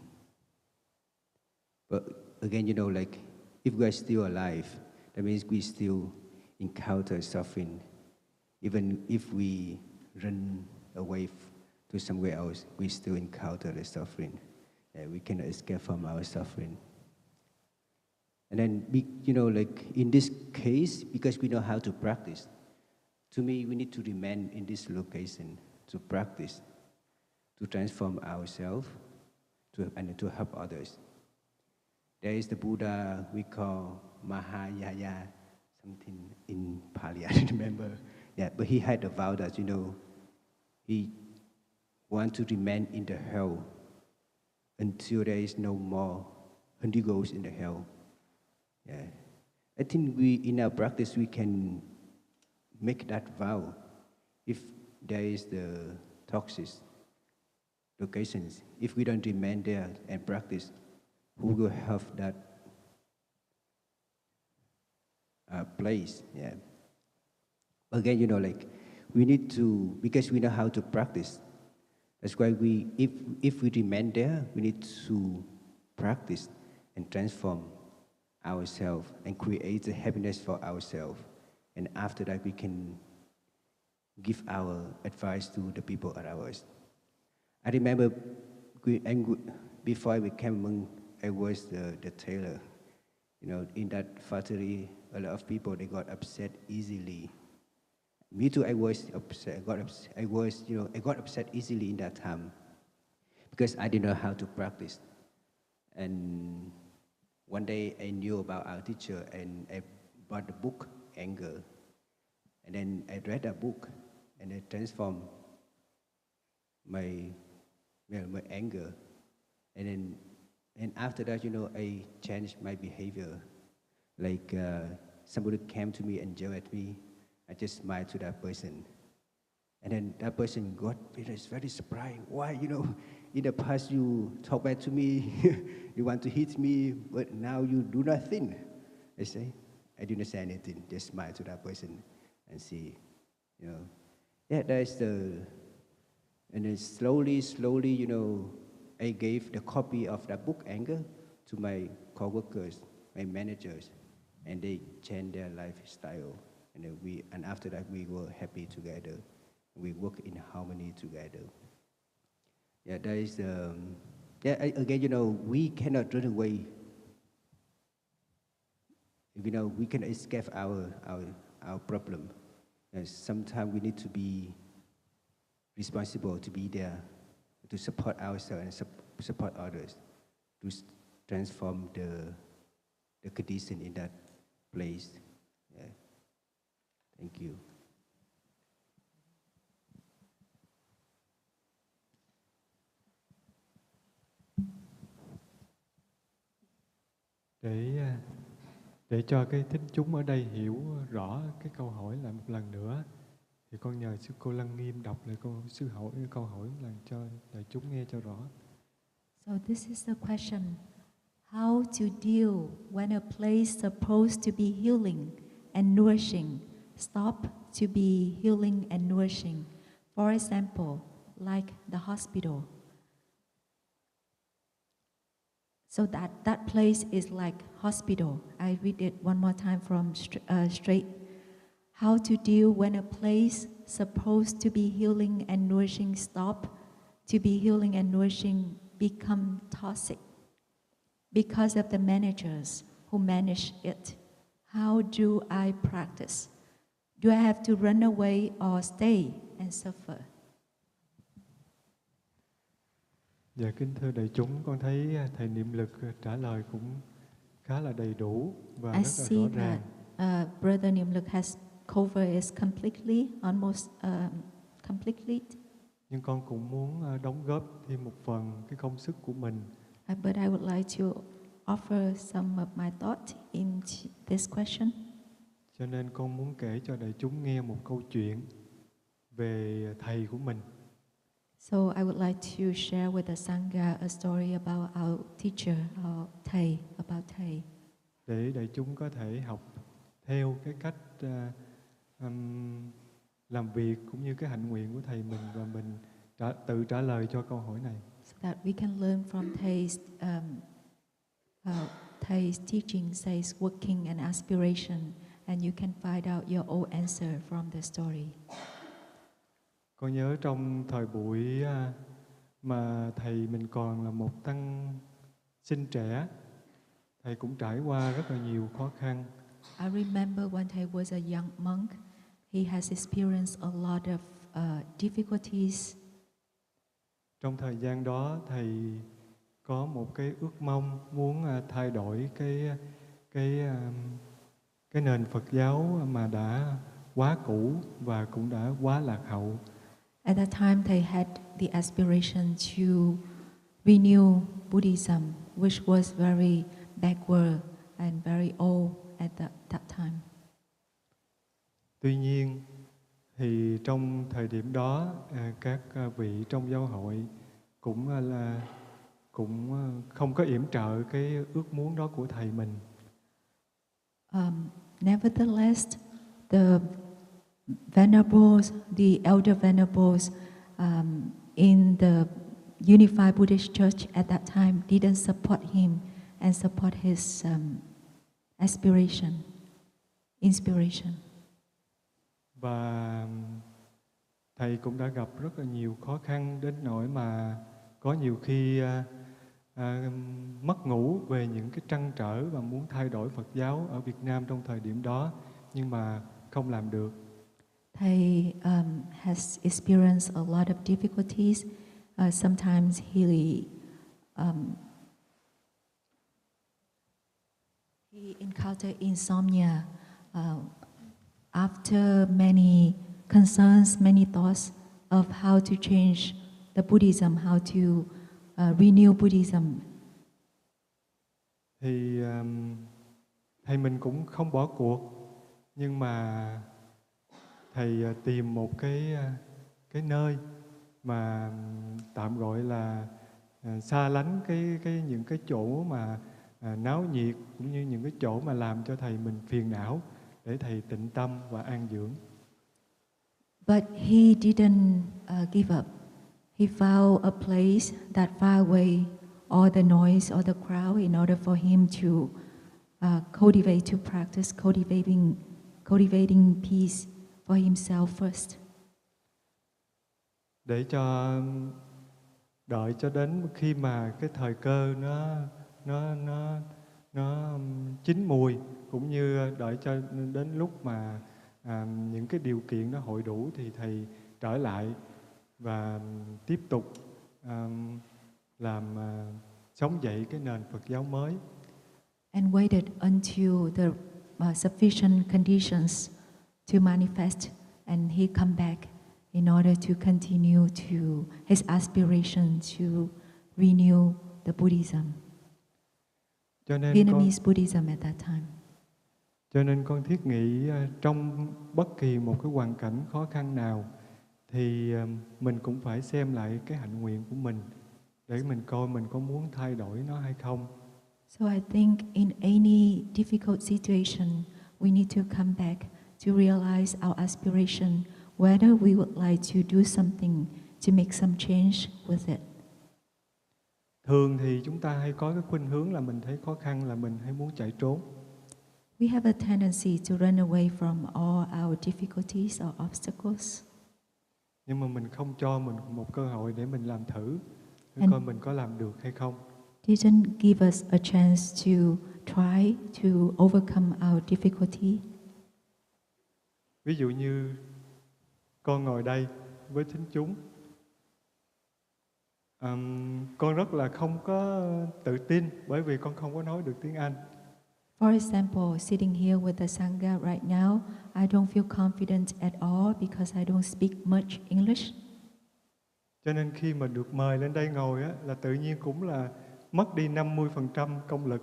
but again, like if we are still alive, that means we still encounter suffering. Even if we run away to somewhere else, we still encounter the suffering. We cannot escape from our suffering. And then, like in this case, because we know how to practice, to me, we need to remain in this location to practice, to transform ourselves, and to help others. There is the Buddha we call Mahayaya, something in Pali, I don't remember. Yeah, but he had a vow that, he wants to remain in the hell until there is no more indigos in the hell. Yeah. I think in our practice, we can make that vow. If there is the toxic locations, if we don't remain there and practice, who will have that place? Yeah. Again, like we need to, because we know how to practice. That's why if we remain there, we need to practice and transform ourselves and create the happiness for ourselves. And after that, we can give our advice to the people around us. I remember before I became a monk, I was the tailor. In that factory, a lot of people, they got upset easily. Me too, I was upset. I got upset easily in that time because I didn't know how to practice. And one day I knew about our teacher and I bought the book, Anger. And then I read that book and I transformed my anger. And after that, I changed my behavior. Like somebody came to me and yelled at me, I just smiled to that person. And then that person got very surprised. Why, in the past you talk bad to me, you want to hit me, but now you do nothing. I say, I didn't say anything, just smile to that person and see, Yeah, that's and then slowly, I gave the copy of that book, Anger, to my coworkers, my managers, and they changed their lifestyle. And after that, we were happy together. We work in harmony together. Yeah, that is again, we cannot run away. We can escape our problem. And sometimes we need to be responsible to be there, to support ourselves and support others, to transform the condition in that place. Yeah. Thank you. Để cho cái thính chúng ở đây hiểu rõ cái câu hỏi lại một lần nữa, thì con nhờ sư cô Lăng Nghiêm đọc lại câu hỏi một lần cho đại chúng nghe cho rõ. So this is the question: how to deal when a place supposed to be healing and nourishing stop to be healing and nourishing? For example, like the hospital. So that place is like hospital. I read it one more time from straight. How to deal when a place supposed to be healing and nourishing stop to be healing and nourishing become toxic because of the managers who manage it. How do I practice? Do I have to run away or stay and suffer? Dạ, kính thưa đại chúng, con thấy thầy Niệm Lực trả lời cũng khá là đầy đủ và rất là rõ ràng. Brother Nimluk has covered it completely, almost completely. Nhưng con cũng muốn đóng góp thêm một phần cái công sức của mình. But I would like to offer some of my thought in this question. Cho nên con muốn kể cho đại chúng nghe một câu chuyện về thầy của mình. So I would like to share with the Sangha a story about our teacher, our thầy, about thầy. Để đại chúng có thể học theo cái cách làm việc cũng như cái hạnh nguyện của thầy mình, và mình tự trả lời cho câu hỏi này. So that we can learn from Thay's teaching says working and aspiration, and you can find out your own answer from the story. Con nhớ trong thời buổi mà thầy mình còn là một tăng sinh trẻ, thầy cũng trải qua rất là nhiều khó khăn. I remember when Thay was a young monk, he has experienced a lot of difficulties. Trong thời gian đó, thầy có một cái ước mong muốn thay đổi cái nền Phật giáo mà đã quá cũ và cũng đã quá lạc hậu. At that time, they had the aspiration to renew Buddhism, which was very backward and very old at that time. Tuy nhiên, thì trong thời điểm đó, các vị trong giáo hội cũng không có yểm trợ cái ước muốn đó của thầy mình. Nevertheless, the venerables, the elder venerables in the Unified Buddhist Church at that time didn't support him and support his inspiration. Và thầy cũng đã gặp rất là nhiều khó khăn đến nỗi mà có nhiều khi mất ngủ về những cái trăn trở và muốn thay đổi Phật giáo ở Việt Nam trong thời điểm đó, nhưng mà không làm được. Thầy has experienced a lot of difficulties. Sometimes he encountered insomnia. After many concerns, many thoughts of how to change the Buddhism, how to renew Buddhism. Thì thầy mình cũng không bỏ cuộc, nhưng mà thầy tìm một cái nơi mà tạm gọi là xa lánh những cái chỗ mà náo nhiệt, cũng như những cái chỗ mà làm cho thầy mình phiền não, để thầy tịnh tâm và an dưỡng. But he didn't give up. He found a place that far away all the noise, all the crowd, in order for him to cultivate, to practice cultivating peace for himself first. Để đợi cho đến khi mà cái thời cơ nó chín mùi, cũng như đợi cho đến lúc mà những cái điều kiện nó hội đủ thì thầy trở lại và tiếp tục sống dậy cái nền Phật giáo mới. And waited until the sufficient conditions to manifest, and he come back in order to continue to his aspiration to renew the Buddhism, Vietnamese Buddhism at that time. Cho nên con thiết nghĩ trong bất kỳ một cái hoàn cảnh khó khăn nào thì mình cũng phải xem lại cái hạnh nguyện của mình để mình coi mình có muốn thay đổi nó hay không. So I think in any difficult situation, we need to come back to realize our aspiration, whether we would like to do something to make some change with it. Thường thì chúng ta hay có cái khuynh hướng là mình thấy khó khăn là mình hay muốn chạy trốn. We have a tendency to run away from all our difficulties or obstacles. Nhưng mà mình không cho mình một cơ hội để mình làm thử, để coi mình có làm được hay không. Didn't give us a chance to try to overcome our difficulty. Ví dụ như con ngồi đây với thính chúng, con rất là không có tự tin bởi vì con không có nói được tiếng Anh. For example, sitting here with the Sangha right now, I don't feel confident at all because I don't speak much English. Cho nên khi mà được mời lên đây ngồi á, là tự nhiên cũng là mất đi 50% công lực.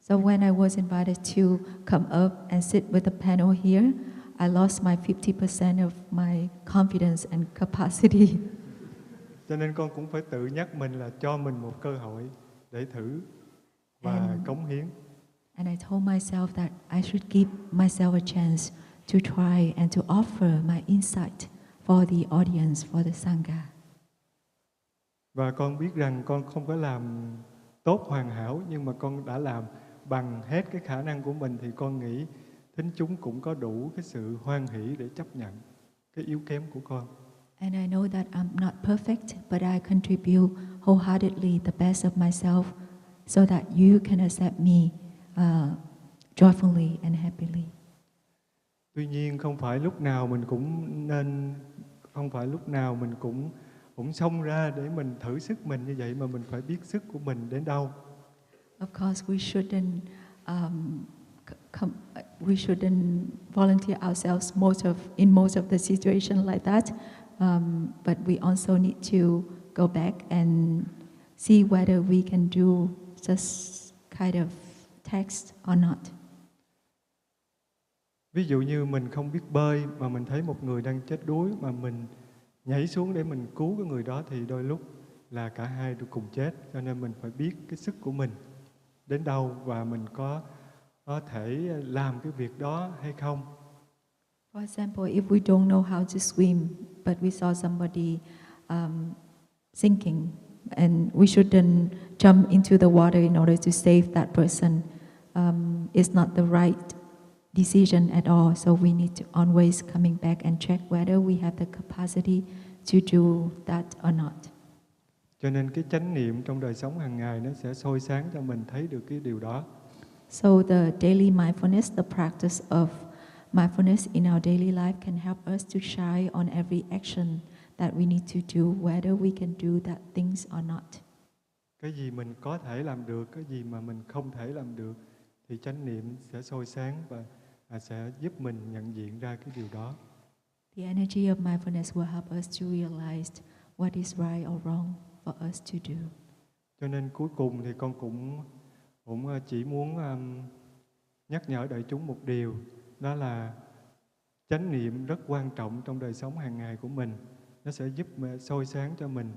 So when I was invited to come up and sit with the panel here, I lost my 50% of my confidence and capacity. Cho nên con cũng phải tự nhắc mình là cho mình một cơ hội để thử và cống hiến. And I told myself that I should give myself a chance to try and to offer my insight for the audience, for the Sangha. Và con biết rằng con không có làm tốt hoàn hảo, nhưng mà con đã làm bằng hết cái khả năng của mình, thì con nghĩ thính chúng cũng có đủ cái sự hoan hỷ để chấp nhận cái yếu kém của con. And I know that I'm not perfect, but I contribute wholeheartedly the best of myself so that you can accept me joyfully and happily. Tuy nhiên không phải lúc nào mình cũng xông ra để mình thử sức mình như vậy, mà mình phải biết sức của mình đến đâu. Of course, we shouldn't volunteer ourselves in most of the situation like that. But we also need to go back and see whether we can do just kind of text or not. Ví dụ như mình không biết bơi mà mình thấy một người đang chết đuối mà mình nhảy xuống để mình cứu cái người đó, thì đôi lúc là cả hai đều cùng chết. Cho nên mình phải biết cái sức của mình đến đâu và mình có thể làm cái việc đó hay không. For example, if we don't know how to swim, but we saw somebody sinking, and we shouldn't jump into the water in order to save that person. It's not the right decision at all. So we need to always coming back and check whether we have the capacity to do that or not. Cho nên cái chánh niệm trong đời sống hàng ngày nó sẽ soi sáng cho mình thấy được cái điều đó. So the daily mindfulness, the practice of mindfulness in our daily life can help us to shine on every action that we need to do, whether we can do that things or not. Cái gì mình có thể làm được, cái gì mà mình không thể làm được, thì chánh niệm sẽ soi sáng và sẽ giúp mình nhận diện ra cái điều đó. The energy of mindfulness will help us to realize what is right or wrong for us to do. Cho nên cuối cùng thì con cũng chỉ muốn nhắc nhở đại chúng một điều, đó là chánh niệm rất quan trọng trong đời sống hàng ngày của mình. Nó sẽ giúp soi sáng cho mình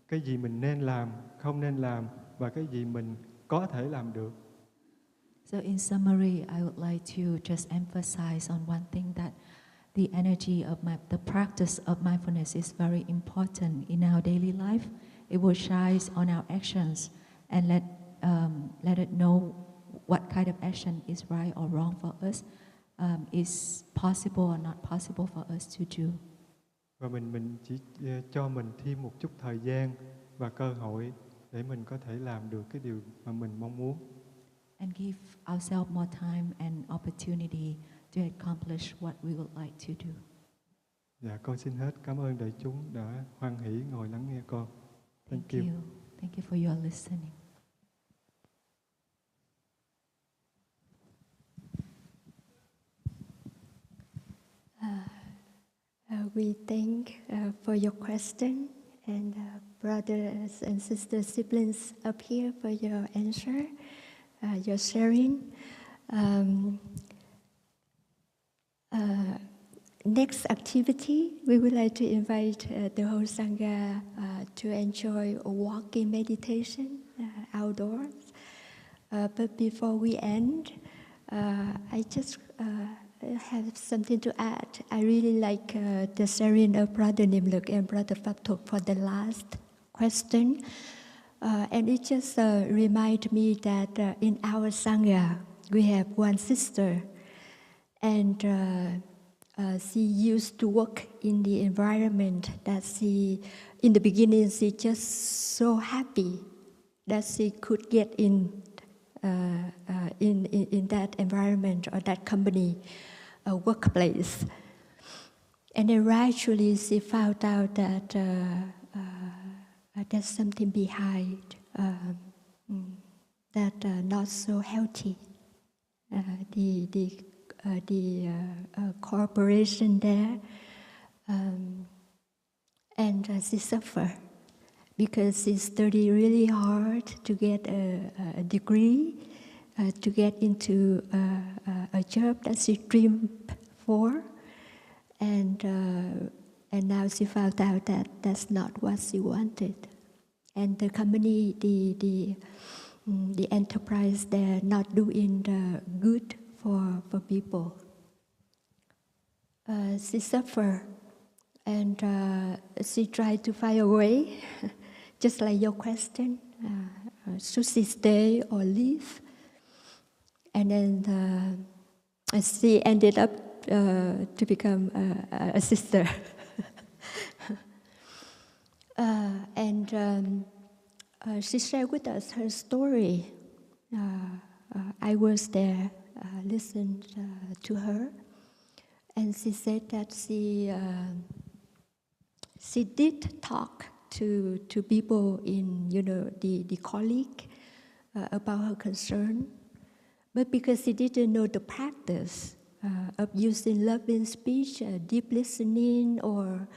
cái gì mình nên làm, không nên làm, và cái gì mình có thể làm được. So in summary, I would like to just emphasize on one thing, that the energy of the practice of mindfulness is very important in our daily life. It will shine on our actions and let it know what kind of action is right or wrong for us, is possible or not possible for us to do. Và mình chỉ cho mình thêm một chút thời gian và cơ hội để mình có thể làm được cái điều mà mình mong muốn. And give ourselves more time and opportunity to accomplish what we would like to do. Dạ, con xin hết. Cảm ơn đại chúng đã hoan hỷ ngồi lắng nghe con. Thank you. Thank you for your listening. We thank for your question, and brothers and sisters, siblings up here for your answer, your sharing. Next activity, we would like to invite the whole Sangha to enjoy a walking meditation outdoors. But before we end, I just have something to add. I really like the sharing of Brother Nimluk and Brother Phapthuk for the last question. And it just reminded me that in our Sangha, we have one sister, and she used to work in the environment that in the beginning, she just so happy that she could get in that environment or that company, workplace. And then gradually she found out that there's something behind that not so healthy. The corporation there, and she suffered because she studied really hard to get a degree, to get into a job that she dreamed for, and now she found out that that's not what she wanted, and the company, the enterprise, they're not doing the good for people. she suffered and she tried to find a way, just like your question, should she stay or leave? And then she ended up to become a sister. And she shared with us her story. I was there, listened to her, and she said that she did talk to people in the colleague about her concern, but because she didn't know the practice of using loving speech, deep listening, or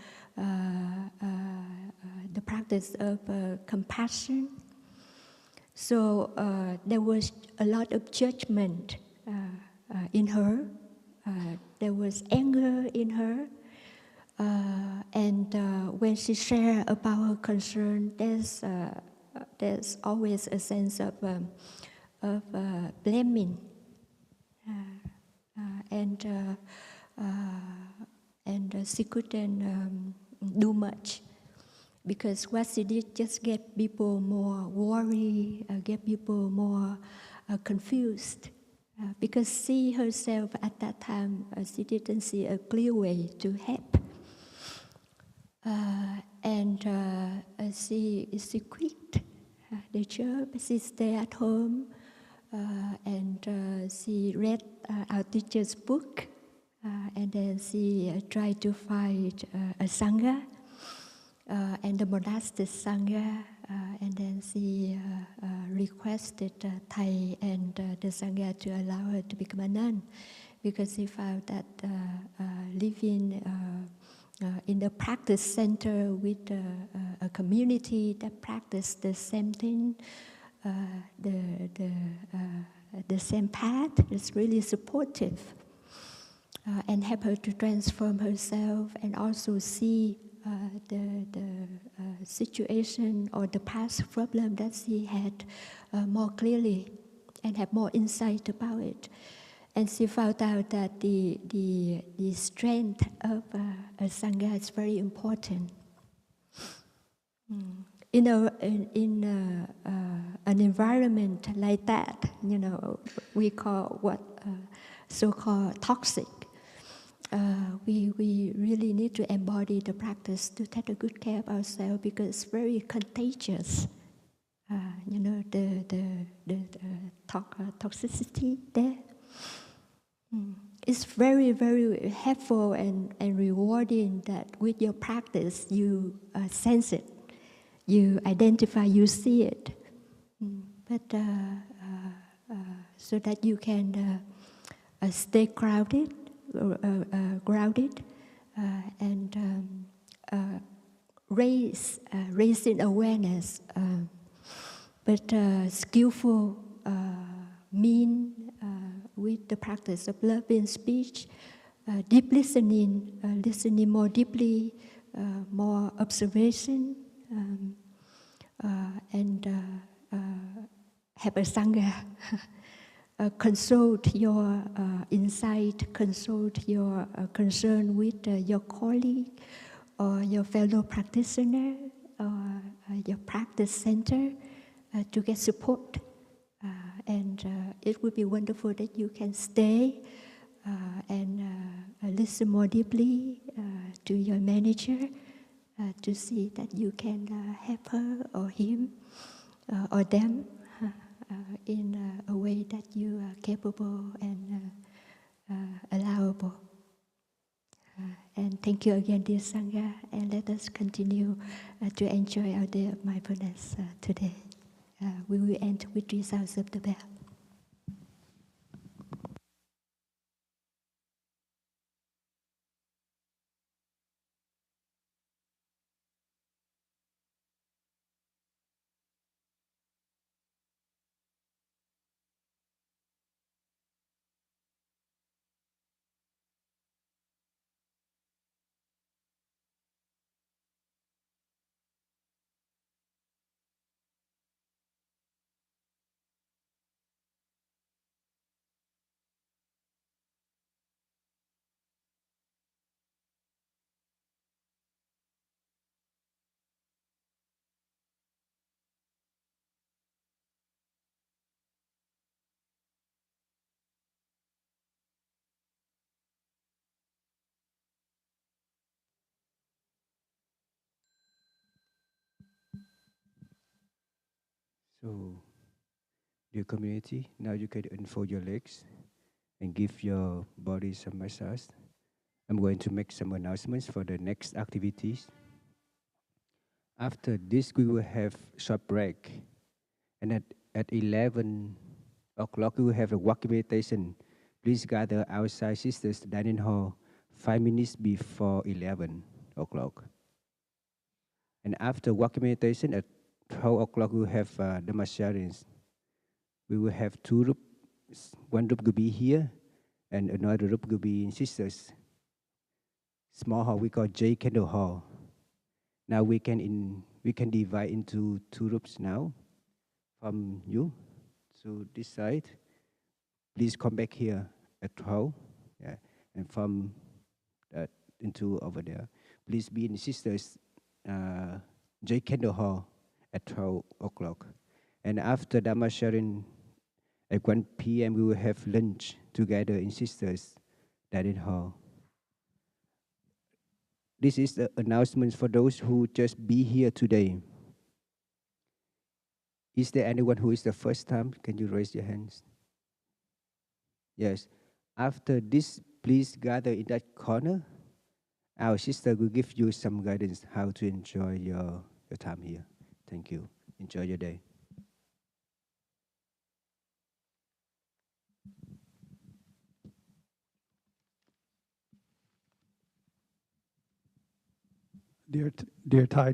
the practice of compassion, so there was a lot of judgment in her. There was anger in her. And when she shared about her concern, there's always a sense of blaming. And she couldn't do much, because what she did just get people more worried, get people more confused. Because she herself at that time, she didn't see a clear way to help. And she quit the job, she stayed at home, and she read our teacher's book, and then she tried to find a Sangha, and the monastic Sangha, and then she requested Thầy and the Sangha to allow her to become a nun, because she found that living in the practice center with a community that practice the same thing, the same path, is really supportive and help her to transform herself, and also see the situation or the past problem that she had more clearly, and have more insight about it. And she found out that the strength of a Sangha is very important. In an environment like that, we call what so-called toxic. We really need to embody the practice to take a good care of ourselves, because it's very contagious. The toxicity there. It's very, very helpful and rewarding that with your practice you sense it, you identify, you see it. But so that you can stay grounded, and raising awareness, but skillful mean with the practice of loving speech, deep listening, listening more deeply, more observation, and have a Sangha. Consult your insight, consult your concern with your colleague or your fellow practitioner or your practice center to get support. And it would be wonderful that you can stay and listen more deeply to your manager to see that you can help her or him or them in a way that you are capable and allowable. And thank you again, dear Sangha, and let us continue to enjoy our day of mindfulness today. We will end with 3 sounds of the bell. So, dear community, now you can unfold your legs and give your body some massage. I'm going to make some announcements for the next activities. After this, we will have short break. And at 11 o'clock, we will have a walking meditation. Please gather outside Sisters Dining Hall 5 minutes before 11 o'clock. And after walking meditation, at 12 o'clock, we will have Dharma sharings. We will have two groups. One group will be here, and another group will be in Sisters. Small hall, we call J Candle Hall. Now we can divide into two groups now. From you to this side, please come back here at 12. Yeah, and from that into over there, please be in Sisters J Candle Hall at 12 o'clock. And after Dharma sharing at 1 p.m., we will have lunch together in Sisters Dining Hall. This is the announcement for those who just be here today. Is there anyone who is the first time? Can you raise your hands? Yes. After this, please gather in that corner. Our sister will give you some guidance how to enjoy your time here. Thank you. Enjoy your day. Dear Thai.